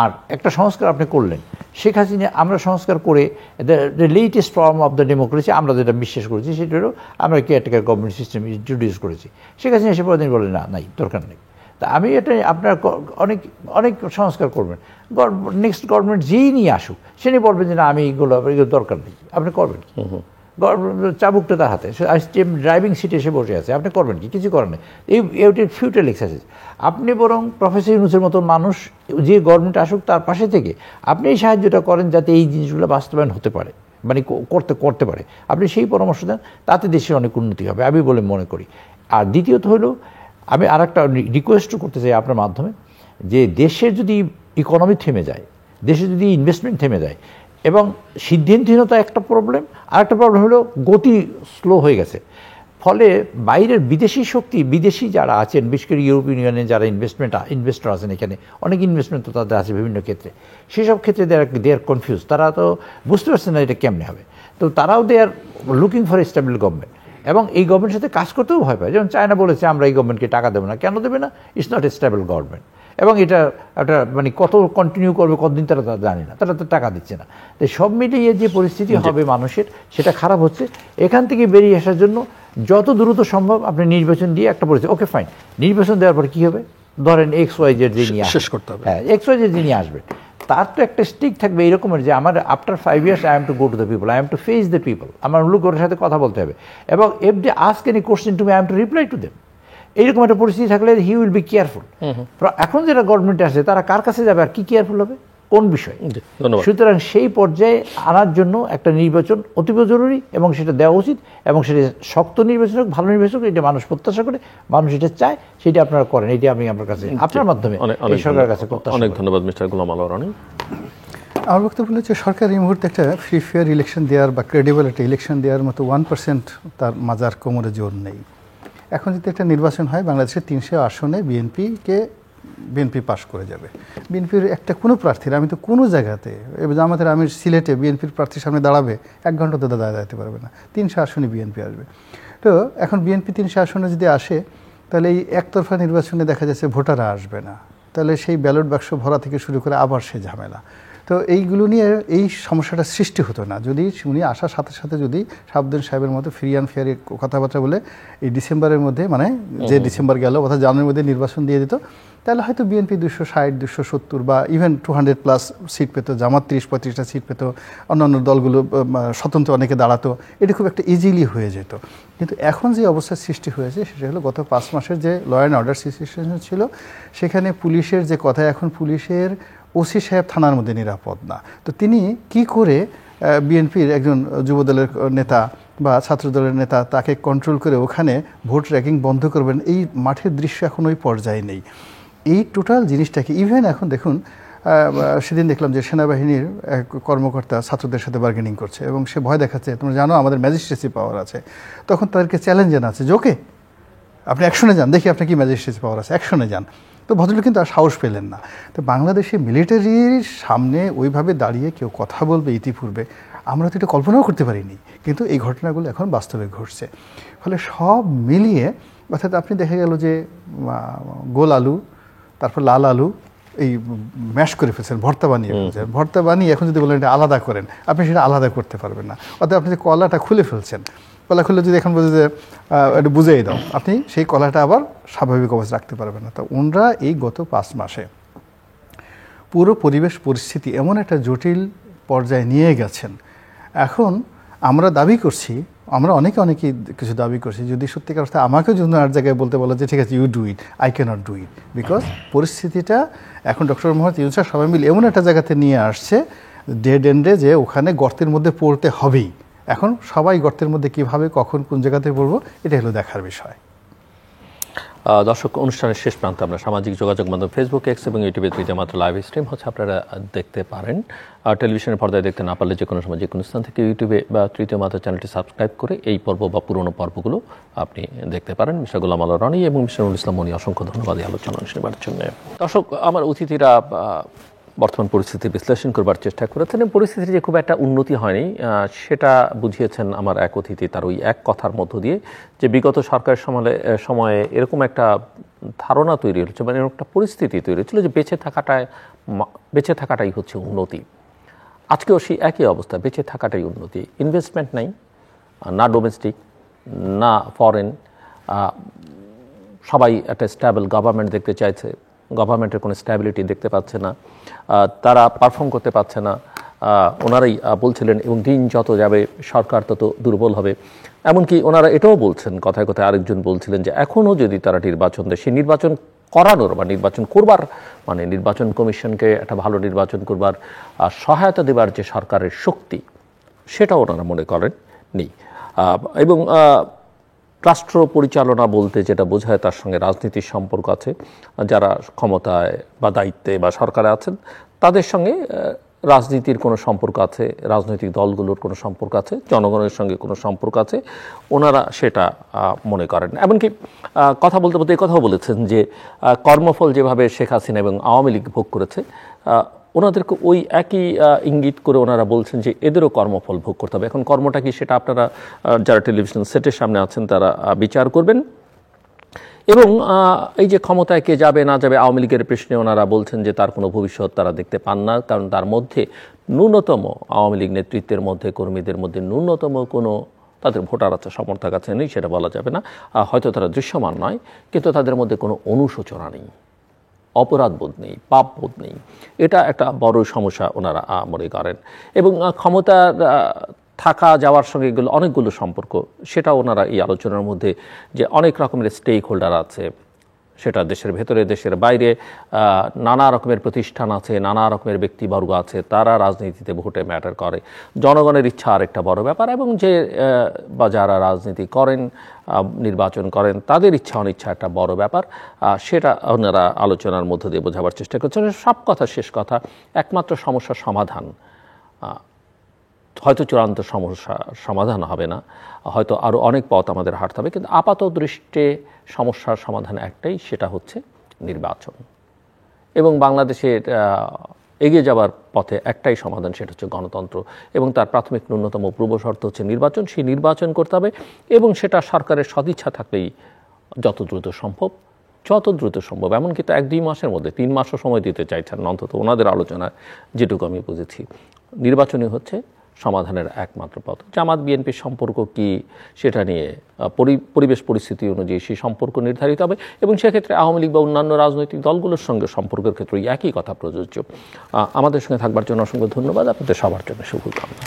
আর একটা সংস্কার আপনি করলেন, শেখ হাসিনা, আমরা সংস্কার করে the latest form of the democracy আমরা যেটা বিশ্বাস করেছি সেটা হলো আমরা কেয়ারটেকার গভর্নমেন্ট সিস্টেম ইন্ট্রোডিউস করেছি। শেখ হাসিনা এসে পরে বলে না, নাই, দরকার নেই। তা আমি এটা আপনার অনেক সংস্কার করবেন, নেক্সট গভর্নমেন্ট যেই নিয়ে আসুক সে নিয়ে বলবেন যে না আমি এগুলো দরকার নেই। আপনি করবেন কি? চাবুকটা তার হাতে, ড্রাইভিং সিটে এসে বসে আছে, আপনি করবেন কি? কিছু করেন নেই। এইটা ফিউটাইল এক্সারসাইজ। আপনি বরং প্রফেসর ইউনূসের মতো মানুষ যে গভর্নমেন্ট আসুক তার পাশে থেকে আপনি এই সাহায্যটা করেন যাতে এই জিনিসগুলো বাস্তবায়ন হতে পারে, মানে করতে পারে। আপনি সেই পরামর্শ দেন, তাতে দেশের অনেক উন্নতি হবে আমি বলে মনে করি। আর দ্বিতীয়ত হলো, আমি আর একটা রিকোয়েস্টও করতে চাই আপনার মাধ্যমে, যে দেশের যদি ইকোনমি থেমে যায়, দেশে যদি ইনভেস্টমেন্ট থেমে যায়, এবং সিদ্ধান্তহীনতা একটা প্রবলেম, আর একটা প্রবলেম হলো গতি স্লো হয়ে গেছে। ফলে বাইরের বিদেশি শক্তি, বিদেশি যারা আছেন, বিশেষ করে ইউরোপিয়ান ইউনিয়নে যারা ইনভেস্টর আছেন, এখানে অনেক ইনভেস্টমেন্ট তো তাদের আছে বিভিন্ন ক্ষেত্রে, সেসব ক্ষেত্রে দে আর কনফিউজ, তারা তো বুঝতে পারছে না এটা কেমনে হবে। তো তারাও they are looking for a stable government, এবং এই গভর্নমেন্টের সাথে কাজ করতেও ভয় পায়। যেমন চায়না বলেছে আমরা এই গভর্নমেন্টকে টাকা দেবো না। কেন দেবে না? It's not a stable government, এবং এটা একটা মানে কত কন্টিনিউ করবে, কতদিন তারা জানে না, তারা তো টাকা দিচ্ছে না। তো সব মিলিয়ে যে পরিস্থিতি হবে মানুষের, সেটা খারাপ হচ্ছে। এখান থেকে বেরিয়ে আসার জন্য যত দ্রুত সম্ভব আপনি নির্বাচন দিয়ে একটা পরিস্থিতি, ওকে ফাইন, নির্বাচন দেওয়ার পরে কী হবে, ধরেন XYZ যে নিয়ে শেষ করতে হবে, হ্যাঁ XYZ যে নিয়ে আসবেন, তার তো একটা স্টিক থাকবে এইরকমের যে আমার after 5 years I am to go to the people, I am to face the people, আমার লোক ওর সাথে কথা বলতে হবে, এবং if they ask any question to me I am to reply to them. এইরকম একটা পরিস্থিতি থাকলে হি উইল বি কেয়ারফুল। এখন যেটা গভর্নমেন্টে আছে তারা কার কাছে যাবে আর কি কেয়ারফুল হবে কোন বিষয়? সুতরাং সেই পর্যায়ে আনার জন্য একটা নির্বাচন অতীব জরুরি এবং সেটা দেওয়া উচিত, এবং সেটা শক্ত নির্বাচন হোক, ভালো নির্বাচন হোক, এটা মানুষ প্রত্যাশা করে, মানুষ এটা চায়, সেটা আপনারা করেন। এটি আমি আপনার কাছে আপনার মাধ্যমে সরকারের কাছে প্রত্যাশা। অনেক ধন্যবাদ মিস্টার গোলাম আলা রনি। আমার বক্তব্য হচ্ছে সরকার এই মুহূর্তে একটা ফ্রি ফেয়ার ইলেকশন দেওয়ার বা ক্রেডিবল একটা ইলেকশন দেওয়ার মতো 1% তার মাজার কোমরে জোর নেই। এখন যদি একটা নির্বাচন হয় বাংলাদেশের 300 আসনে বিএনপি পাশ করে যাবে। বিএনপির একটা কোনো প্রার্থীর, আমি তো কোনো জায়গাতে আমাদের আমি সিলেটে বিএনপির প্রার্থীর সামনে দাঁড়াবে 1 ঘন্টা তো দাঁড়াতে পারবে না, 300 আসনে বিএনপি আসবে। তো এখন বিএনপি 300 আসনে যদি আসে তাহলে এই একতরফা নির্বাচনে দেখা যাচ্ছে ভোটাররা আসবে না, তাহলে সেই ব্যালট বাক্স ভরা থেকে শুরু করে আবার সে ঝামেলা। তো এইগুলো নিয়ে এই সমস্যাটা সৃষ্টি হতো না যদি উনি আসার সাথে সাথে যদি শাহাবুদ্দিন সাহেবের মতো ফ্রি অ্যান্ড ফেয়ার কথাবার্তা বলে এই ডিসেম্বরের মধ্যে, মানে যে ডিসেম্বর গেল অর্থাৎ জানুয়ারির মধ্যে নির্বাচন দিয়ে দিত, তাহলে হয়তো বিএনপি 260, 270 বা ইভেন 200+ সিট পেত, জামাত 30-35টা সিট পেত, অন্যান্য দলগুলো স্বতন্ত্র অনেকে দাঁড়াতো, এটা খুব একটা ইজিলি হয়ে যেত। কিন্তু এখন যে অবস্থার সৃষ্টি হয়েছে সেটা হলো গত 5 মাসের যে ল অ্যান্ড অর্ডার সিচুয়েশন ছিল, সেখানে পুলিশের যে কথা, এখন পুলিশের ওসি সাহেব থানার মধ্যে নিরাপদ না। তো তিনি কি করে বিএনপির একজন যুবদলের নেতা বা ছাত্রদলের নেতা তাকে কন্ট্রোল করে ওখানে ভোট র্যাগিং বন্ধ করবেন, এই মাঠের দৃশ্য এখন ওই পর্যায়ে নেই। এই টোটাল জিনিসটাকে ইভেন এখন দেখুন, সেদিন দেখলাম যে সেনাবাহিনীর এক কর্মকর্তা ছাত্রদের সাথে বার্গেনিং করছে এবং সে ভয় দেখাচ্ছে, তোমরা জানো আমাদের ম্যাজিস্ট্রেসি পাওয়ার আছে। তখন তাদেরকে চ্যালেঞ্জ জানাচ্ছে যে ওকে আপনি অ্যাকশনে যান, দেখি আপনার কি ম্যাজিস্ট্রেসি পাওয়ার আছে, অ্যাকশনে যান। তো ভদ্রলোক কিন্তু আর সাহস পেলেন না। তো বাংলাদেশে মিলিটারির সামনে ওইভাবে দাঁড়িয়ে কেউ কথা বলবে ইতিপূর্বে আমরা তো এটা কল্পনাও করতে পারিনি, কিন্তু এই ঘটনাগুলো এখন বাস্তবে ঘটছে। ফলে সব মিলিয়ে অর্থাৎ আপনি দেখা গেল যে গোল আলু, তারপর লাল আলু এই ম্যাশ করে ফেলছেন, ভর্তা বানিয়ে ফেলছেন। ভর্তা বানিয়ে এখন যদি বলেন এটা আলাদা করেন, আপনি সেটা আলাদা করতে পারবেন না। অর্থাৎ আপনি যে কলাটা খুলে ফেলছেন, কলা খুলে যদি এখন বলছে যে একটু বুঝিয়ে দাও, আপনি সেই কলাটা আবার স্বাভাবিক অবস্থা রাখতে পারবেন না। তো ওনরা এই গত 5 মাসে পুরো পরিবেশ পরিস্থিতি এমন একটা জটিল পর্যায়ে নিয়ে গেছেন। এখন আমরা দাবি করছি, আমরা অনেকে কিছু দাবি করছি, যদি সত্যিকার অর্থে আমাকেও যদি আর জায়গায় বলতে বলা যে ঠিক আছে you do it, I can't do it, because পরিস্থিতিটা এখন ডক্টর মোহাম্মদ ইউনূস সবাই মিলে এমন একটা জায়গাতে নিয়ে আসছে ডেড এন্ডে, যে ওখানে গর্তের মধ্যে পড়তে হবেই। এখন সবাই গর্তের মধ্যে কিভাবে কখন কোন জায়গাতে পড়বো এটা হলো দেখার বিষয়। দর্শক, অনুষ্ঠানের শেষ প্রান্তে আমরা সামাজিক যোগাযোগ মাধ্যম ফেসবুক, এক্স এবং ইউটিউবে তৃতীয় মাত্র লাইভ স্ট্রিম হচ্ছে, আপনারা দেখতে পারেন। আর টেলিভিশনের পর্দায় দেখতে না পারলে যে কোনো সময় যে কোনো স্থান থেকে ইউটিউবে বা তৃতীয় মাত্র চ্যানেলটি সাবস্ক্রাইব করে এই পর্ব বা পুরনো পর্বগুলো আপনি দেখতে পারেন। মিস্টার গোলাম আলা রনি এবং মিস্টার নুরুল ইসলাম মনি, অসংখ্য ধন্যবাদ এই আলোচনা শুনবার জন্য। দর্শক, আমার অতিথিরা বর্তমান পরিস্থিতি বিশ্লেষণ করবার চেষ্টা করেছেন এবং পরিস্থিতির যে খুব একটা উন্নতি হয়নি সেটা বুঝিয়েছেন আমার এক অতিথি তার ওই এক কথার মধ্য দিয়ে, যে বিগত সরকারের সময়ে এরকম একটা ধারণা তৈরি হয়েছিল, মানে এরকম একটা পরিস্থিতি তৈরি হয়েছিল যে বেঁচে থাকাটাই হচ্ছে উন্নতি। আজকেও সেই একই অবস্থা, বেঁচে থাকাটাই উন্নতি। ইনভেস্টমেন্ট নাই, না ডোমেস্টিক না ফরেন, সবাই একটা স্ট্যাবল গভর্নমেন্ট দেখতে চাইছে, গভর্নমেন্টের কোনো স্ট্যাবিলিটি দেখতে পাচ্ছে না, তারা পারফর্ম করতে পারছে না, ওনারাই বলছিলেন। এবং দিন যত যাবে সরকার তত দুর্বল হবে। এমনকি ওনারা এটাও বলছেন, কথায় কথায় আরেকজন বলছিলেন যে এখনও যদি তারা নির্বাচন দেয়, সেই নির্বাচন করানোর বা নির্বাচন করবার, মানে নির্বাচন কমিশনকে একটা ভালো নির্বাচন করবার সহায়তা দেবার যে সরকারের শক্তি, সেটাও ওনারা মনে করেন নেই। এবং রাষ্ট্র পরিচালনা বলতে যেটা বোঝায় তার সঙ্গে রাজনীতির সম্পর্ক আছে। যারা ক্ষমতায় বা দায়িত্বে বা সরকারে আছেন তাদের সঙ্গে রাজনীতির কোনো সম্পর্ক আছে, রাজনৈতিক দলগুলোর কোনো সম্পর্ক আছে, জনগণের সঙ্গে কোনো সম্পর্ক আছে, ওনারা সেটা মনে করেন। এমনকি কথা বলতে বলতে এই কথাও বলেছেন যে কর্মফল যেভাবে শেখ হাসিনা এবং আওয়ামী লীগ ভোগ করেছে, ওনাদেরকে ওই একই ইঙ্গিত করে ওনারা বলছেন যে এদেরও কর্মফল ভোগ করতে হবে। এখন কর্মটা কি সেটা আপনারা যারা টেলিভিশন সেটের সামনে আছেন তারা বিচার করবেন। এবং এই যে ক্ষমতায় কে যাবে না যাবে, আওয়ামী লীগের প্রশ্নে ওনারা বলছেন যে তার কোনো ভবিষ্যৎ তারা দেখতে পান না, কারণ তার মধ্যে ন্যূনতম আওয়ামী লীগ নেতৃত্বের মধ্যে, কর্মীদের মধ্যে ন্যূনতম কোনো তাদের ভোটার আছে, সমর্থক আছে নেই সেটা বলা যাবে না, হয়তো তারা দৃশ্যমান নয়, কিন্তু তাদের মধ্যে কোনো অনুশোচনা নেই। অপরাধ বোধ নেই, পাপ বোধ নেই। এটা একটা বড় সমস্যা ওনারা মনে করেন। এবং ক্ষমতার থাকা যাওয়ার সঙ্গে এগুলো অনেকগুলো সম্পর্ক, সেটা ওনারা এই আলোচনার মধ্যে যে অনেক রকমের স্টেক হোল্ডার আছে, সেটা দেশের ভেতরে দেশের বাইরে নানা রকমের প্রতিষ্ঠান আছে, নানা রকমের ব্যক্তিবর্গ আছে, তারা রাজনীতিতে ভোটে ম্যাটার করে। জনগণের ইচ্ছা আরেকটা বড় ব্যাপার, এবং যে বা যারা রাজনীতি করেন, নির্বাচন করেন, তাদের ইচ্ছা অনিচ্ছা একটা বড় ব্যাপার। সেটা ওনারা আলোচনার মধ্য দিয়ে বোঝাবার চেষ্টা করছেন। সব কথা শেষ কথা, একমাত্র সমস্যার সমাধান হয়তো চূড়ান্ত সমস্যা সমাধান হবে না, হয়তো আরও অনেক পথ আমাদের হাঁটতে হবে, কিন্তু আপাত দৃষ্টে সমস্যার সমাধান একটাই, সেটা হচ্ছে নির্বাচন। এবং বাংলাদেশের এগিয়ে যাওয়ার পথে একটাই সমাধান, সেটা হচ্ছে গণতন্ত্র, এবং তার প্রাথমিক ন্যূনতম পূর্বশর্ত হচ্ছে নির্বাচন। সেই নির্বাচন করতে হবে, এবং সেটা সরকারের সদিচ্ছা থাকলেই যত দ্রুত সম্ভব, এমনকি তো 1-2 মাসের মধ্যে, 3 মাসও সময় দিতে চাইছেন অন্তত ওনাদের আলোচনায়, যেটুকু আমি বুঝেছি। নির্বাচনই হচ্ছে সমাধানের একমাত্র পথ। জামাত বিএনপির সম্পর্ক কি, সেটা নিয়ে পরিবেশ পরিস্থিতি অনুযায়ী সেই সম্পর্ক নির্ধারিত হবে, এবং সেক্ষেত্রে আওয়ামী লীগ বা অন্যান্য রাজনৈতিক দলগুলোর সঙ্গে সম্পর্কের ক্ষেত্রে একই কথা প্রযোজ্য। আমাদের সঙ্গে থাকবার জন্য অসংখ্য ধন্যবাদ। আপনাদের সবার জন্য শুভকামনা।